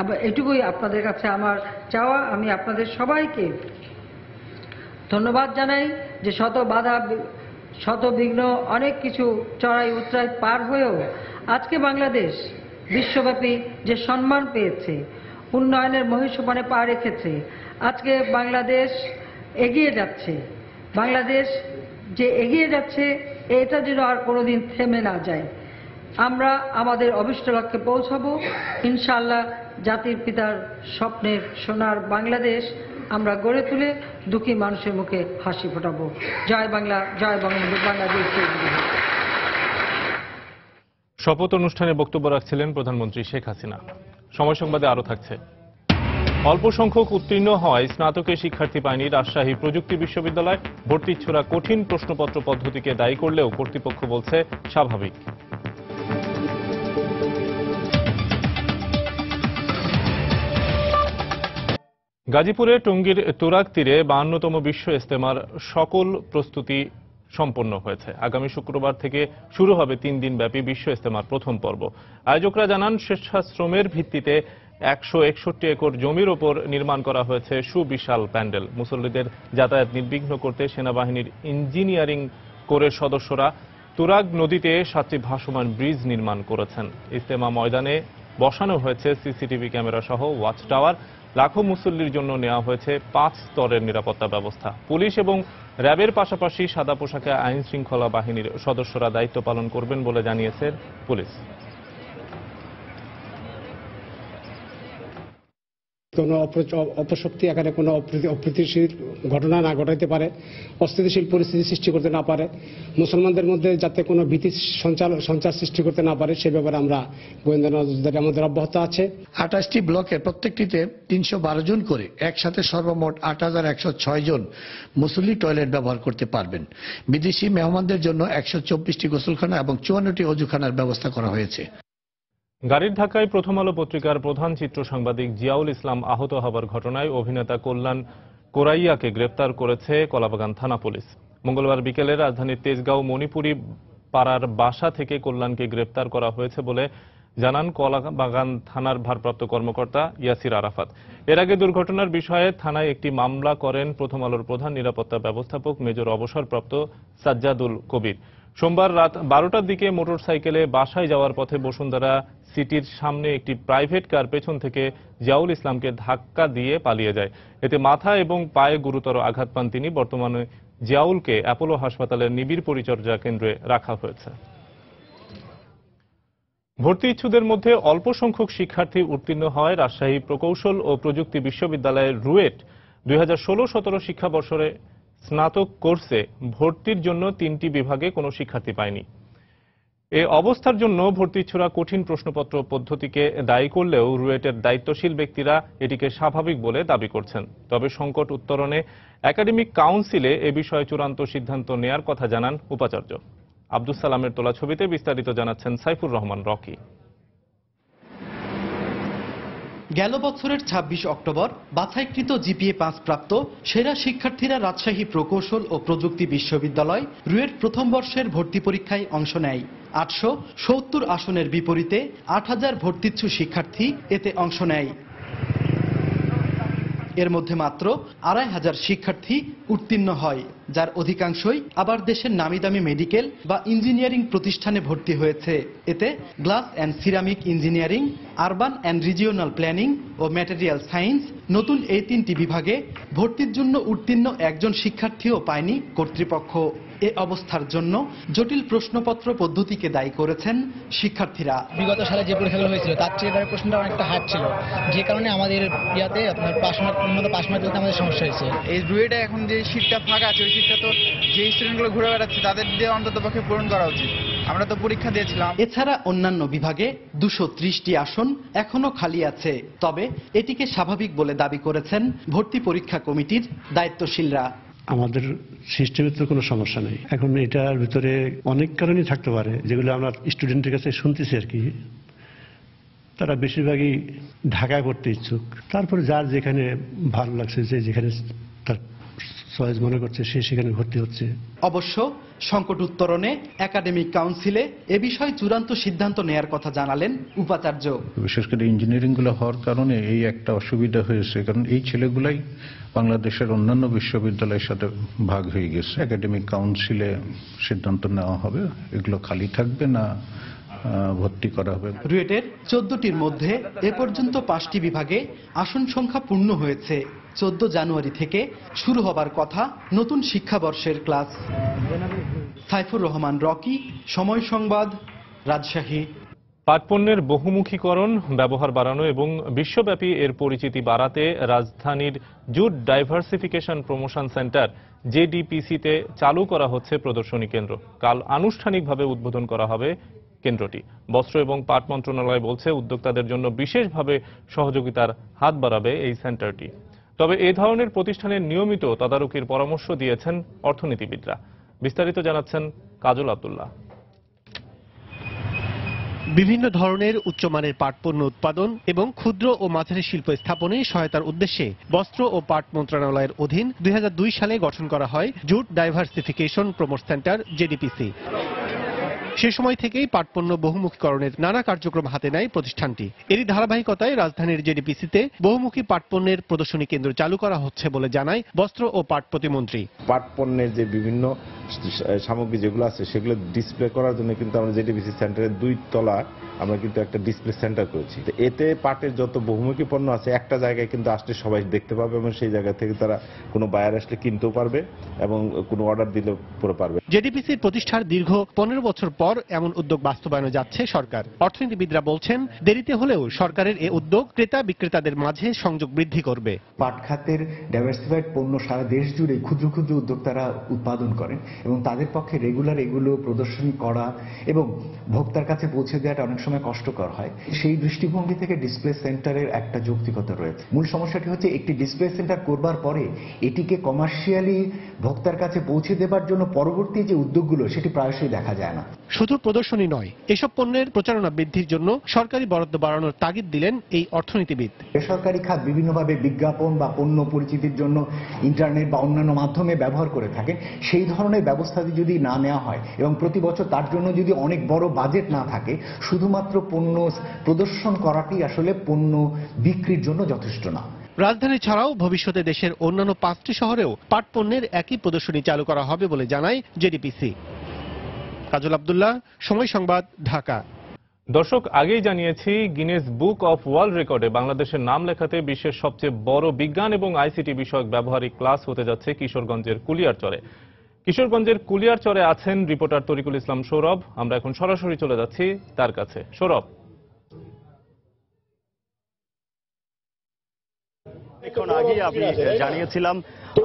আবার এটুকুই আপনাদের কাছে আমার চাওয়া। আমি আপনাদের সবাইকে ধন্যবাদ জানাই যে শত বাধা শত বিঘ্ন অনেক কিছু চড়াই উতরাই পার হয়েও আজকে বাংলাদেশ বিশ্বব্যাপী যে সম্মান পেয়েছে, উন্নয়নের মহিষোপানে পা রেখেছে, আজকে বাংলাদেশ এগিয়ে যাচ্ছে। বাংলাদেশ যে এগিয়ে যাচ্ছে এটা যেন আর কোনোদিন থেমে না যায়। আমরা আমাদের অভিষ্ট লক্ষ্যে পৌঁছাবো ইনশাআল্লাহ। জাতির পিতার স্বপ্নের সোনার বাংলাদেশ আমরা গড়ে তুলে দুঃখী মানুষের মুখে হাসি ফোটাবো। জয় বাংলা, জয় বঙ্গবন্ধু, বাংলাদেশ। শপথ অনুষ্ঠানে বক্তব্য রাখছিলেন প্রধানমন্ত্রী শেখ হাসিনা। সময় সংবাদে আরো থাকছে। অল্প সংখ্যক উত্তীর্ণ হওয়ায় স্নাতকের শিক্ষার্থী পায়নি রাজশাহী প্রযুক্তি বিশ্ববিদ্যালয়। ভর্তিচ্ছুরা কঠিন প্রশ্নপত্র পদ্ধতিকে দায়ী করলেও কর্তৃপক্ষ বলছে স্বাভাবিক। গাজীপুরে টঙ্গীর তুরাগ তীরে 52তম বিশ্ব ইজতেমার সকল প্রস্তুতি সম্পন্ন হয়েছে। আগামী শুক্রবার থেকে শুরু হবে 3 দিন ব্যাপী বিশ্ব ইজতেমার প্রথম পর্ব। আয়োজকরা জানান স্বেচ্ছাশ্রমের ভিত্তিতে 161 একর জমির ওপর নির্মাণ করা হয়েছে সুবিশাল প্যান্ডেল। মুসল্লিদের যাতায়াত নির্বিঘ্ন করতে সেনাবাহিনীর ইঞ্জিনিয়ারিং কোরের সদস্যরা তুরাগ নদীতে 7টি ভাসমান ব্রিজ নির্মাণ করেছেন। ইজতেমা ময়দানে বসানো হয়েছে সিসিটিভি ক্যামেরা সহ ওয়াচ টাওয়ার। লাখো মুসল্লির জন্য নেওয়া হয়েছে 5 স্তরের নিরাপত্তা ব্যবস্থা। পুলিশ এবং র্যাবের পাশাপাশি সাদা পোশাকে আইন শৃঙ্খলা বাহিনীর সদস্যরা দায়িত্ব পালন করবেন বলে জানিয়েছে পুলিশ। কোনো অপশক্তি এখানে কোনো অপ্রীতিশীল ঘটনা না ঘটাইতে পারে, অস্থিতিশীল পরিস্থিতি সৃষ্টি করতে না পারে, মুসলমানদের মধ্যে যাতে কোনো ভীতি সঞ্চার সৃষ্টি করতে না পারে সে ব্যাপারে আমরা গোয়েন্দা নজরদারি আমাদের অব্যাহত আছে। 28টি ব্লকের প্রত্যেকটিতে 312 জন করে একসাথে সর্বমোট 8106 জন মুসল্লি টয়লেট ব্যবহার করতে পারবেন। বিদেশি মেহমানদের জন্য 124টি গোসলখানা এবং 54টি অজুখানার ব্যবস্থা করা হয়েছে। গাড়ির ধাক্কায় প্রথম আলো পত্রিকার প্রধান চিত্র সাংবাদিক জিয়াউল ইসলাম আহত হবার ঘটনায় অভিনেতা কল্যাণ কোরাইয়াকে গ্রেফতার করেছে কলাবাগান থানা পুলিশ। মঙ্গলবার বিকেলে রাজধানীর তেজগাঁও মণিপুরি পাড়ার বাসা থেকে কল্যাণকে গ্রেফতার করা হয়েছে বলে জানান কলাবাগান থানার ভারপ্রাপ্ত কর্মকর্তা ইয়াসির আরাফাত। এর আগে দুর্ঘটনার বিষয়ে থানায় একটি মামলা করেন প্রথম আলোর প্রধান নিরাপত্তা ব্যবস্থাপক মেজর অবসরপ্রাপ্ত সাজ্জাদুল কবির। সোমবার রাত 12টার দিকে মোটরসাইকেলে বাসায় যাওয়ার পথে বসুন্ধরা সিটির সামনে একটি প্রাইভেট কার পেছন থেকে জিয়াউল ইসলামকে ধাক্কা দিয়ে পালিয়ে যায়। এতে মাথা এবং পায়ে গুরুতর আঘাত পান তিনি। বর্তমানে জিয়াউলকে অ্যাপোলো হাসপাতালের নিবিড় পরিচর্যা কেন্দ্রে রাখা হয়েছে। ভর্তি ইচ্ছুদের মধ্যে অল্প সংখ্যক শিক্ষার্থী উত্তীর্ণ হয় রাজশাহী প্রকৌশল ও প্রযুক্তি বিশ্ববিদ্যালয়ের রুয়েট 2016-17 শিক্ষাবর্ষে স্নাতক কোর্সে ভর্তির জন্য 3টি বিভাগে কোনো শিক্ষার্থী পায়নি। এ অবস্থার জন্য ভর্তিচ্ছুরা কঠিন প্রশ্নপত্র পদ্ধতিকে দায়ী করলেও রুয়েটের দায়িত্বশীল ব্যক্তিরা এটিকে স্বাভাবিক বলে দাবি করছেন। তবে সংকট উত্তরণে একাডেমিক কাউন্সিলে এ বিষয়ে চূড়ান্ত সিদ্ধান্ত নেয়ার কথা জানান উপাচার্য। আব্দুস সালামের তোলা ছবিতে বিস্তারিত জানাচ্ছেন সাইফুর রহমান রকি। গেল বছরের 26 অক্টোবর বাছাইকৃত জিপিএ 5 প্রাপ্ত সেরা শিক্ষার্থীরা রাজশাহী প্রকৌশল ও প্রযুক্তি বিশ্ববিদ্যালয় রুয়েট প্রথম বর্ষের ভর্তি পরীক্ষায় অংশ নেয়। 870 আসনের বিপরীতে 8000 ভর্তিচ্ছু শিক্ষার্থী এতে অংশ নেয়। এর মধ্যে মাত্র 2500 শিক্ষার্থী উত্তীর্ণ হয়, যার অধিকাংশই আবার দেশের নামিদামি মেডিকেল বা ইঞ্জিনিয়ারিং প্রতিষ্ঠানে ভর্তি হয়েছে। এতে glass and ceramic engineering, urban and regional planning ও ম্যাটেরিয়াল সায়েন্স নতুন এই 3টি বিভাগে ভর্তির জন্য উত্তীর্ণ একজন শিক্ষার্থীও পায়নি কর্তৃপক্ষ। এ অবস্থার জন্য জটিল প্রশ্নপত্র পদ্ধতিকে দায়ী করেছেন শিক্ষার্থীরা। বিগত সালে যে পরীক্ষাগুলো হয়েছিল তার চেয়ে এবারে প্রশ্নটা অনেকটা হার্ড ছিল, যে কারণে আমাদের ইয়াতে আপনার পাস মার্ক তুলতে আমাদের সমস্যা হয়েছে। এই রুয়েটে এখন যে সিটটা ফাঁকা আছে ওই সিটটা তো যে স্টুডেন্টগুলো ঘুরে বেড়াচ্ছে তাদের দিয়ে অন্তত পক্ষে পূরণ করা উচিত। আমরা তো পরীক্ষা দিয়েছিলাম। এছাড়া অন্যান্য বিভাগে 230টি আসন এখনো খালি আছে। তবে এটিকে স্বাভাবিক বলে দাবি করেছেন ভর্তি পরীক্ষা কমিটির দায়িত্বশীলরা। আমাদের সিস্টেমে তো কোনো সমস্যা নেই। এখন এটার ভিতরে অনেক কারণই থাকতে পারে যেগুলো আমরা স্টুডেন্টের কাছে শুনতেছি আর কি। তারা বেশিরভাগই ঢাকায় পড়তে ইচ্ছুক, তারপরে যার যেখানে ভালো লাগছে যে যেখানে তার চয়েস মনে করছে সে সেখানে ভর্তি হচ্ছে। অবশ্য সংকট উত্তরণে একাডেমিক কাউন্সিলে এ বিষয়ে চূড়ান্ত সিদ্ধান্ত নেয়ার কথা জানালেন উপাচার্য। বিশেষ করে ইঞ্জিনিয়ারিং গুলো হওয়ার কারণে এই একটা অসুবিধা হয়েছে, কারণ এই ছেলেগুলাই বাংলাদেশের অন্যান্য বিশ্ববিদ্যালয়ের সাথে ভাগ হয়ে গেছে। একাডেমিক কাউন্সিলে সিদ্ধান্ত নেওয়া হবে এগুলো খালি থাকবে না ভর্তি করা হবে। রুয়েটের 14টির মধ্যে এ পর্যন্ত 5টি বিভাগে আসন সংখ্যা পূর্ণ হয়েছে। 14 জানুয়ারি থেকে শুরু হবার কথা নতুন শিক্ষাবর্ষের ক্লাস। সাইফুর রহমান রকি, সময় সংবাদ, রাজশাহী। পাটপণ্যের বহুমুখীকরণ, ব্যবহার বাড়ানো এবং বিশ্বব্যাপী এর পরিচিতি বাড়াতে রাজধানীর জুট ডাইভার্সিফিকেশন প্রমোশন সেন্টার জেডিপিসিতে চালু করা হচ্ছে প্রদর্শনী কেন্দ্র। কাল আনুষ্ঠানিকভাবে উদ্বোধন করা হবে কেন্দ্রটি। বস্ত্র এবং পাট মন্ত্রণালয় বলছে উদ্যোক্তাদের জন্য বিশেষভাবে সহযোগিতার হাত বাড়াবে এই সেন্টারটি। তবে এ ধরনের প্রতিষ্ঠানের নিয়মিত তদারকির পরামর্শ দিয়েছেন অর্থনীতিবিদরা। বিস্তারিত জানাচ্ছেন কাজল আব্দুল্লাহ। বিভিন্ন ধরনের উচ্চমানের পাটপণ্য উৎপাদন এবং ক্ষুদ্র ও মাঝারি শিল্প স্থাপনে সহায়তার উদ্দেশ্যে বস্ত্র ও পাট মন্ত্রণালয়ের অধীন 2002 সালে গঠন করা হয় জুট ডাইভার্সিফিকেশন প্রমোট সেন্টার জেডিপিসি। সে সময় থেকেই পাটপণ্য বহুমুখীকরণের নানা কার্যক্রম হাতে নেয় প্রতিষ্ঠানটি। এরই ধারাবাহিকতায় রাজধানীর জেডিপিসিতে বহুমুখী পাটপণ্যের প্রদর্শনী কেন্দ্র চালু করা হচ্ছে বলে জানায় বস্ত্র ও পাট প্রতিমন্ত্রী। পাটপণ্যের যে বিভিন্ন সামগ্রী যেগুলো আছে সেগুলো ডিসপ্লে করার জন্য কিন্তু আমরা জেডিপিসি সেন্টারের 2 তলা আমরা কিন্তু একটা ডিসপ্লে সেন্টার করেছি। এতে পাটের যত বহুমুখী পণ্য আছে একটা জায়গায় কিন্তু আসলে সবাই দেখতে পাবে এবং সেই জায়গা থেকে তারা কোনো বায়ার আসলে কিনতেও পারবে এবং কোনো অর্ডার দিলে পরে পারবে। জেডিপিসির প্রতিষ্ঠার দীর্ঘ 15 বছর পর এমন উদ্যোগ বাস্তবায়নে যাচ্ছে সরকার। অর্থনীতিবিদরা বলছেন দেরিতে হলেও সরকারের এই উদ্যোগ ক্রেতা বিক্রেতাদের মাঝে সংযোগ বৃদ্ধি করবে। পাট খাতের ডাইভার্সিফাইড পণ্য সারা দেশ জুড়ে ক্ষুদ্র ক্ষুদ্র উদ্যোক্তারা উৎপাদন করেন এবং তাদের পক্ষে রেগুলার এগুলো প্রদর্শনী করা এবং ভোক্তার কাছে পৌঁছে দেওয়াটা অনেক সময় কষ্টকর হয়। সেই দৃষ্টিভঙ্গি থেকে ডিসপ্লে সেন্টারের একটা যৌক্তিকতা রয়েছে। মূল সমস্যাটি হচ্ছে একটি ডিসপ্লে সেন্টার করবার পরে এটিকে কমার্শিয়ালি ভোক্তার কাছে পৌঁছে দেবার জন্য পরবর্তী যে উদ্যোগগুলো সেটি প্রায়শই দেখা যায় না। শুধু প্রদর্শনী নয়, এসব পণ্যের প্রচারণা বৃদ্ধির জন্য সরকারি বরাদ্দ বাড়ানোর তাগিদ দিলেন এই অর্থনীতিবিদ। বেসরকারি খাত বিভিন্নভাবে বিজ্ঞাপন বা পণ্য পরিচিতির জন্য ইন্টারনেট বা অন্যান্য মাধ্যমে ব্যবহার করে থাকে। সেই ধরনের ব্যবস্থা যদি না নেওয়া হয় এবং প্রতি বছর তার জন্য যদি অনেক বড় বাজেট না থাকে, শুধুমাত্র পণ্য প্রদর্শন করাটি আসলে পণ্য বিক্রির জন্য যথেষ্ট না। রাজধানী ছাড়াও ভবিষ্যতে দেশের অন্যান্য 5টি শহরেও পাট পণ্যের একই প্রদর্শনী চালু করা হবে বলে জানায় জেডিপিসি। কাজল আব্দুল্লাহ, সময় সংবাদ, ঢাকা। দর্শক, আগেই জানিয়েছি গিনেস বুক অফ ওয়ার্ল্ড রেকর্ডে বাংলাদেশের নাম লেখাতে বিশ্বের সবচেয়ে বড় বিজ্ঞান এবং আইসিটি বিষয়ক ব্যবহারিক ক্লাস হতে যাচ্ছে কিশোরগঞ্জের কুলিয়ারচরে। কিশোরগঞ্জের কুলিয়ারচরে আছেন রিপোর্টার তরিকুল ইসলাম সৌরভ। আমরা এখন সরাসরি চলে যাচ্ছি তার কাছে। সৌরভ, এখন আগে আমি জানিয়েছিলাম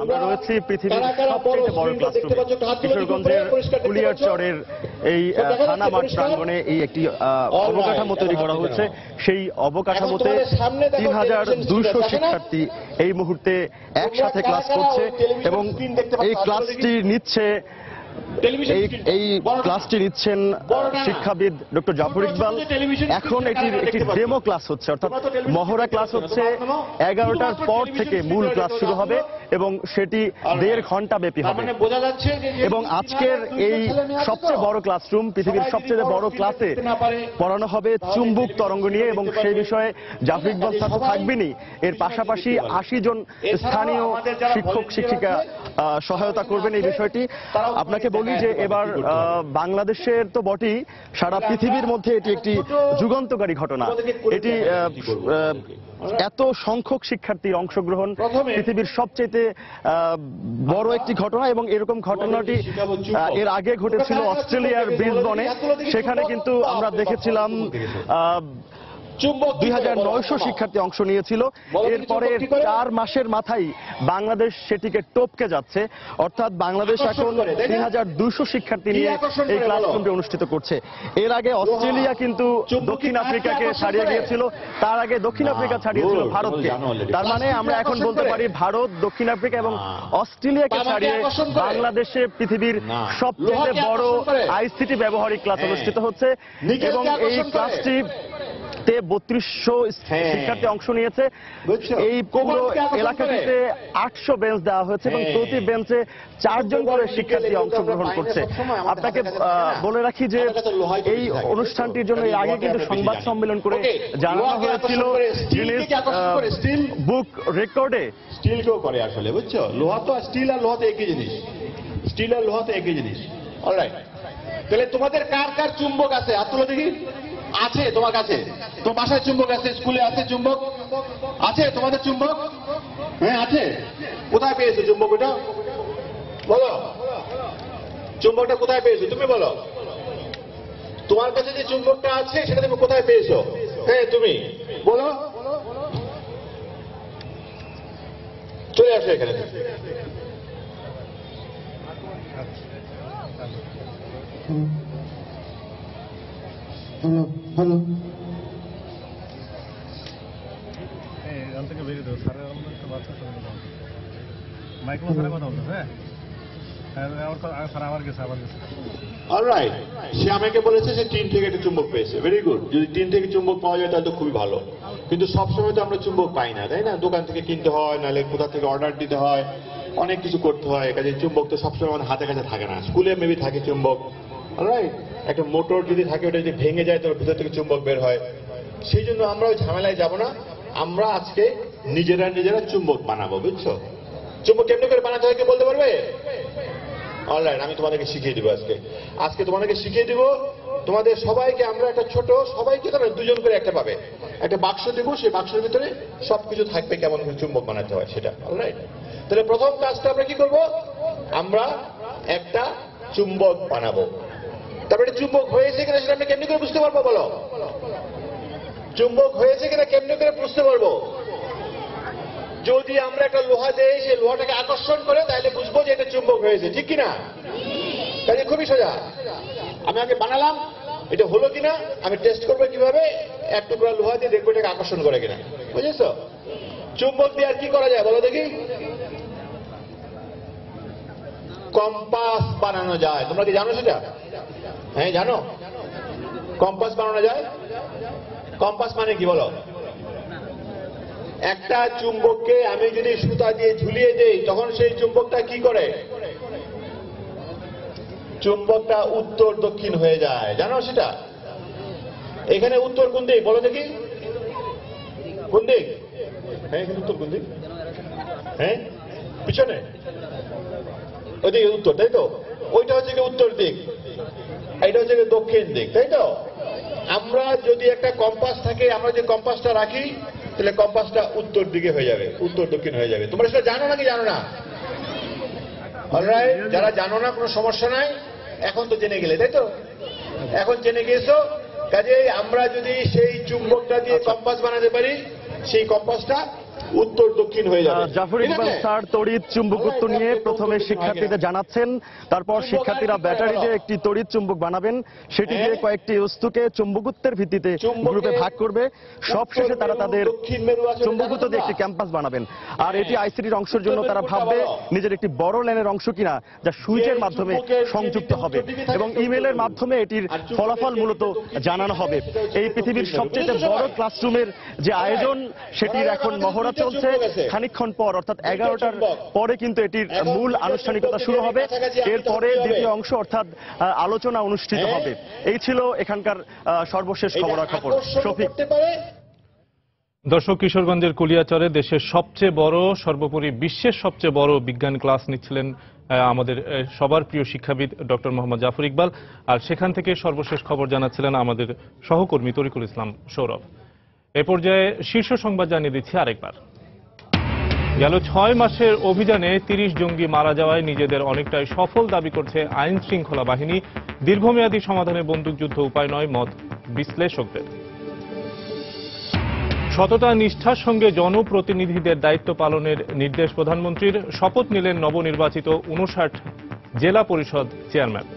আমরা রয়েছি পৃথিবীর সবচেয়ে বড় ক্লাসরুমে। কিশোরগঞ্জের কুলিয়ারচরের এই থানা মাঠ প্রাঙ্গণে এই একটি অবকাঠামো তৈরি করা হচ্ছে। সেই অবকাঠামোতে 3200 শিক্ষার্থী এই মুহূর্তে একসাথে ক্লাস করছে এবং এই ক্লাসটি নিচ্ছে এই ক্লাসটি নিচ্ছেন শিক্ষাবিদ ডক্টর জাফর ইকবাল। এখন এটির একটি ডেমো ক্লাস হচ্ছে, অর্থাৎ মহড়া ক্লাস হচ্ছে। 11টার পর থেকে মূল ক্লাস শুরু হবে এবং সেটি 1.5 ঘন্টা ব্যাপী হবে। এবং আজকের এই সবচেয়ে বড় ক্লাসরুম, পৃথিবীর সবচেয়ে বড় ক্লাসে পড়ানো হবে চুম্বক তরঙ্গ নিয়ে এবং সেই বিষয়ে জাফর ইকবাল স্যার তো থাকবেনই, এর পাশাপাশি 80 জন স্থানীয় শিক্ষক শিক্ষিকা সহায়তা করবেন এই বিষয়টি। আপনাকে বলি যে এবার বাংলাদেশের তো বটেই, সারা পৃথিবীর মধ্যে এটি একটি যুগান্তকারী ঘটনা। এটি এত সংখ্যক শিক্ষার্থীর অংশগ্রহণ পৃথিবীর সবচেয়ে বড় একটি ঘটনা এবং এরকম ঘটনাটি এর আগে ঘটেছিল অস্ট্রেলিয়ার ব্রিসবনে। সেখানে কিন্তু আমরা দেখেছিলাম 2900 শিক্ষার্থী অংশ নিয়েছিল। এরপরে 4 মাসের মাথায় বাংলাদেশ সেটিকে টপকে যাচ্ছে, অর্থাৎ বাংলাদেশ এখন 3200 শিক্ষার্থী নিয়ে এই ক্লাসরুমটি অনুষ্ঠিত করছে। এর আগে অস্ট্রেলিয়া কিন্তু দক্ষিণ আফ্রিকাকে ছাড়িয়ে গিয়েছিল, তার আগে দক্ষিণ আফ্রিকা ছাড়িয়েছিল ভারতকে। তার মানে আমরা এখন বলতে পারি ভারত, দক্ষিণ আফ্রিকা এবং অস্ট্রেলিয়াকে ছাড়িয়ে বাংলাদেশে পৃথিবীর সবচেয়ে বড় আইসিটি ব্যবহারিক ক্লাস অনুষ্ঠিত হচ্ছে এবং এই ক্লাসটি তে 3200 শিক্ষার্থী অংশ নিয়েছে। এই পুরো এলাকাটিতে 800 বেঞ্চ দেওয়া হয়েছে এবং প্রতি বেঞ্চে 4 জন করে শিক্ষার্থী অংশগ্রহণ করছে। আপনাকে বলে রাখি যে এই অনুষ্ঠানটির জন্য এর আগে কিন্তু সংবাদ সম্মেলন করে জানানো হয়েছিল বুক রেকর্ডে স্টিল কেউ করে আসলে, বুঝছো? লোহা তো স্টিল আর লোহা তো একই জিনিস, স্টিল আর লোহা তো একই জিনিস। অলরাইট, তাহলে তোমাদের কার কার চুম্বক আছে হাত তুলো দেখি। আছে তোমার কাছে? তোমার বাসায় চুম্বক আছে, স্কুলে আছে চুম্বক আছে তোমাদের চুম্বক? হ্যাঁ আছে। কোথায় পেয়েছো চুম্বক? ওটা বলো, চুম্বকটা কোথায় পেয়েছো তুমি বলো। তোমার কাছে যে চুম্বকটা আছে সেটা তুমি কোথায় পেয়েছো? হ্যাঁ তুমি বলো, চলে আসো এখানে। হ্যালো, অলরাইট, সে আমাকে বলেছে যে টিন থেকে একটা চুম্বক পেয়েছে। Very good. যদি টিন থেকে চুম্বক পাওয়া যায় তাহলে তো খুবই ভালো, কিন্তু সবসময় তো আমরা চুম্বক পাই না, তাই না? দোকান থেকে কিনতে হয়, নাহলে কোথা থেকে অর্ডার দিতে হয়, অনেক কিছু করতে হয়। কাজে চুম্বক তো সবসময় আমার হাতে কাছে থাকে না। স্কুলে মেবি থাকে চুম্বক। অলরাইট, একটা মোটর যদি থাকে ওটা যদি ভেঙে যায় তো ভিতর থেকে চুম্বক বের হয়। সেই জন্য আমরা ওই ঝামেলায় যাব না। আমরা আজকে নিজেরা চুম্বক বানাবো, বুঝছো? চুম্বক কেমনি করে বানাতে হয় কে বলতে পারবে? অলরাইট, আমি তোমাদেরকে শিখিয়ে দিব। আজকে তোমাদেরকে শিখিয়ে দিব। তোমাদের সবাইকে আমরা একটা ছোট, সবাইকে তো 2 জন করে একটা পাবে, একটা বাক্স দেব। সেই বাক্সের ভিতরে সবকিছু থাকবে কেমন করে চুম্বক বানাতে হয় সেটা। অলরাইট, তাহলে প্রথম কাজটা আমরা কি করব? আমরা একটা চুম্বক বানাবো। তারপরে চুম্বক হয়েছে কিনা সেটা আমরা কেমনি করে বুঝতে পারবো বলো? চুম্বক হয়েছে কিনা কেমনি করে বুঝতে পারবো? যদি আমরা একটা লোহা দেই, সেই লোহাটাকে আকর্ষণ করে, তাহলে বুঝবো যে এটা চুম্বক হয়েছে, ঠিক কিনা? তাহলে খুবই সোজা। আমি আগে বানালাম, এটা হলো কিনা আমি টেস্ট করবো কিভাবে? এক টুকরা লোহা দিয়ে দেখবো এটাকে আকর্ষণ করে কিনা, বুঝেছো? চুম্বক দিয়ে আর কি করা যায় বলো দেখি? কম্পাস বানানো যায়। তোমরা কি জানো সেটা? হ্যাঁ জানো, কম্পাস বানানো যায়। কম্পাস মানে কি বলো? একটা চুম্বককে আমি যদি সুতা দিয়ে ঝুলিয়ে দেই তখন সেই চুম্বকটা কি করে? চুম্বকটা উত্তর দক্ষিণ হয়ে যায়, জানো সেটা? এখানে উত্তর কোন দিক বলো দেখি? কোন দিক? হ্যাঁ এখানে উত্তর কোন দিক? হ্যাঁ পিছনে, ওইদিকে উত্তর, তাই তো? ওইটা হচ্ছে কি উত্তর দিক, এটা হচ্ছে কি দক্ষিণ দিক, তাই তো? আমরা যদি একটা কম্পাস থাকে, আমরা যে কম্পাসটা রাখি তাহলে কম্পাসটা উত্তর দিকে হয়ে যাবে, উত্তর দক্ষিণ হয়ে যাবে। তোমরা সেটা জানো নাকি জানো না? অলরাইট, যারা জানো না কোনো সমস্যা নাই, এখন তো জেনে গেলে, তাই তো? এখন জেনে গেছো। কাজেই আমরা যদি সেই চুম্বকটা দিয়ে কম্পাস বানাতে পারি, সেই কম্পাসটা উত্তর দক্ষিণ হয়ে যাবে। জাফর ইকবাল স্যার তড়িৎ চুম্বকত্ব নিয়ে প্রথমে শিক্ষার্থীদের জানাচ্ছেন, তারপর শিক্ষার্থীরা ব্যাটারি দিয়ে একটি তড়িৎ চুম্বক বানাবেন, সেটি দিয়ে কয়েকটি বস্তুকে চুম্বকত্বের ভিত্তিতে গ্রুপে ভাগ করবে। সবশেষে তারা তাদের চুম্বকত্ব দিয়ে একটি ক্যাম্পাস বানাবেন। আর এটি আইসিটির অংশের জন্য তারা ভাববে নিজের একটি বড় লাইনের অংশ কিনা, যা সুইচের মাধ্যমে সংযুক্ত হবে এবং ইমেলের মাধ্যমে এটির ফলাফল মূলত জানানো হবে। এই পৃথিবীর সবচেয়ে বড় ক্লাসরুমের যে আয়োজন, সেটির এখন মহড়া চলছে। খানিকক্ষণ পর অর্থাৎ 11টার পরে কিন্তু এটির মূল আনুষ্ঠানিকতা শুরু হবে। এরপরে দ্বিতীয় অংশ অর্থাৎ আলোচনা অনুষ্ঠিত হবে। এই ছিল এখানকার সর্বশেষ খবরাখবর। শফিক। দর্শক, কিশোরগঞ্জের কুলিয়াচরে দেশের সবচেয়ে বড়, সর্বোপরি বিশ্বের সবচেয়ে বড় বিজ্ঞান ক্লাস নিচ্ছিলেন আমাদের সবার প্রিয় শিক্ষাবিদ ডক্টর মোহাম্মদ জাফর ইকবাল। আর সেখান থেকে সর্বশেষ খবর জানাচ্ছিলেন আমাদের সহকর্মী তরিকুল ইসলাম সৌরভ। এ পর্যায়ে শীর্ষ সংবাদ জানিয়ে দিচ্ছি আরেকবার। গেল 6 মাসের অভিযানে 30 জঙ্গি মারা যাওয়ায় নিজেদের অনেকটাই সফল দাবি করছে আইন শৃঙ্খলা বাহিনী। দীর্ঘমেয়াদী সমাধানে বন্দুকযুদ্ধ উপায় নয়, মত বিশ্লেষকদের। সততা নিষ্ঠার সঙ্গে জনপ্রতিনিধিদের দায়িত্ব পালনের নির্দেশ প্রধানমন্ত্রীর। শপথ নিলেন নবনির্বাচিত 59 জেলা পরিষদ চেয়ারম্যান।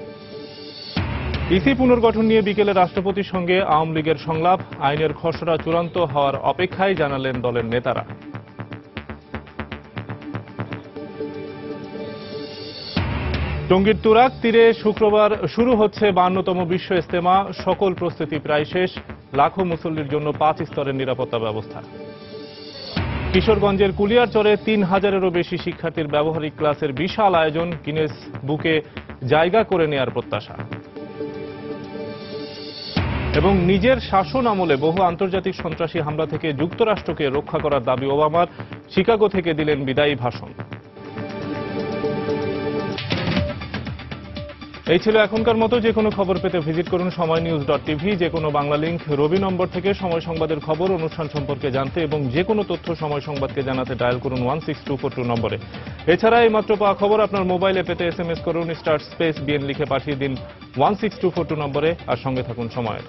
ইসি পুনর্গঠন নিয়ে বিকেলে রাষ্ট্রপতির সঙ্গে আওয়ামী লীগের সংলাপ। আইনের খসড়া চূড়ান্ত হওয়ার অপেক্ষায়, জানালেন দলের নেতারা। টঙ্গীর তুরাগ তীরে শুক্রবার শুরু হচ্ছে 52তম বিশ্ব ইজতেমা। সকল প্রস্তুতি প্রায় শেষ। লাখো মুসল্লির জন্য 5 স্তরের নিরাপত্তা ব্যবস্থা। কিশোরগঞ্জের কুলিয়ারচরে 3000-এরও বেশি শিক্ষার্থীর ব্যবহারিক ক্লাসের বিশাল আয়োজন, গিনেস বুকে জায়গা করে নেয়ার প্রত্যাশা। এবং নিজের শাসন আমলে বহু আন্তর্জাতিক সন্ত্রাসী হামলা থেকে যুক্তরাষ্ট্রকে রক্ষা করার দাবি ওবামার, শিকাগো থেকে দিলেন বিদায়ী ভাষণ। এই ছিল এখনকার মতো। যে কোনো খবর পেতে ভিজিট করুন সময়নিউজ.tv। যে কোনো বাংলা লিংক রবি নম্বর থেকে সময় সংবাদের খবর, অনুষ্ঠান সম্পর্কে জানতে এবং যে কোনো তথ্য সময় সংবাদকে জানাতে ডায়াল করুন 16242 নম্বরে। এছাড়া এই মাত্র পাওয়া খবর আপনার মোবাইলে পেতে SMS করুন *BN লিখে পাঠিয়ে দিন 16242 নম্বরে। আর সঙ্গে থাকুন সময়ের।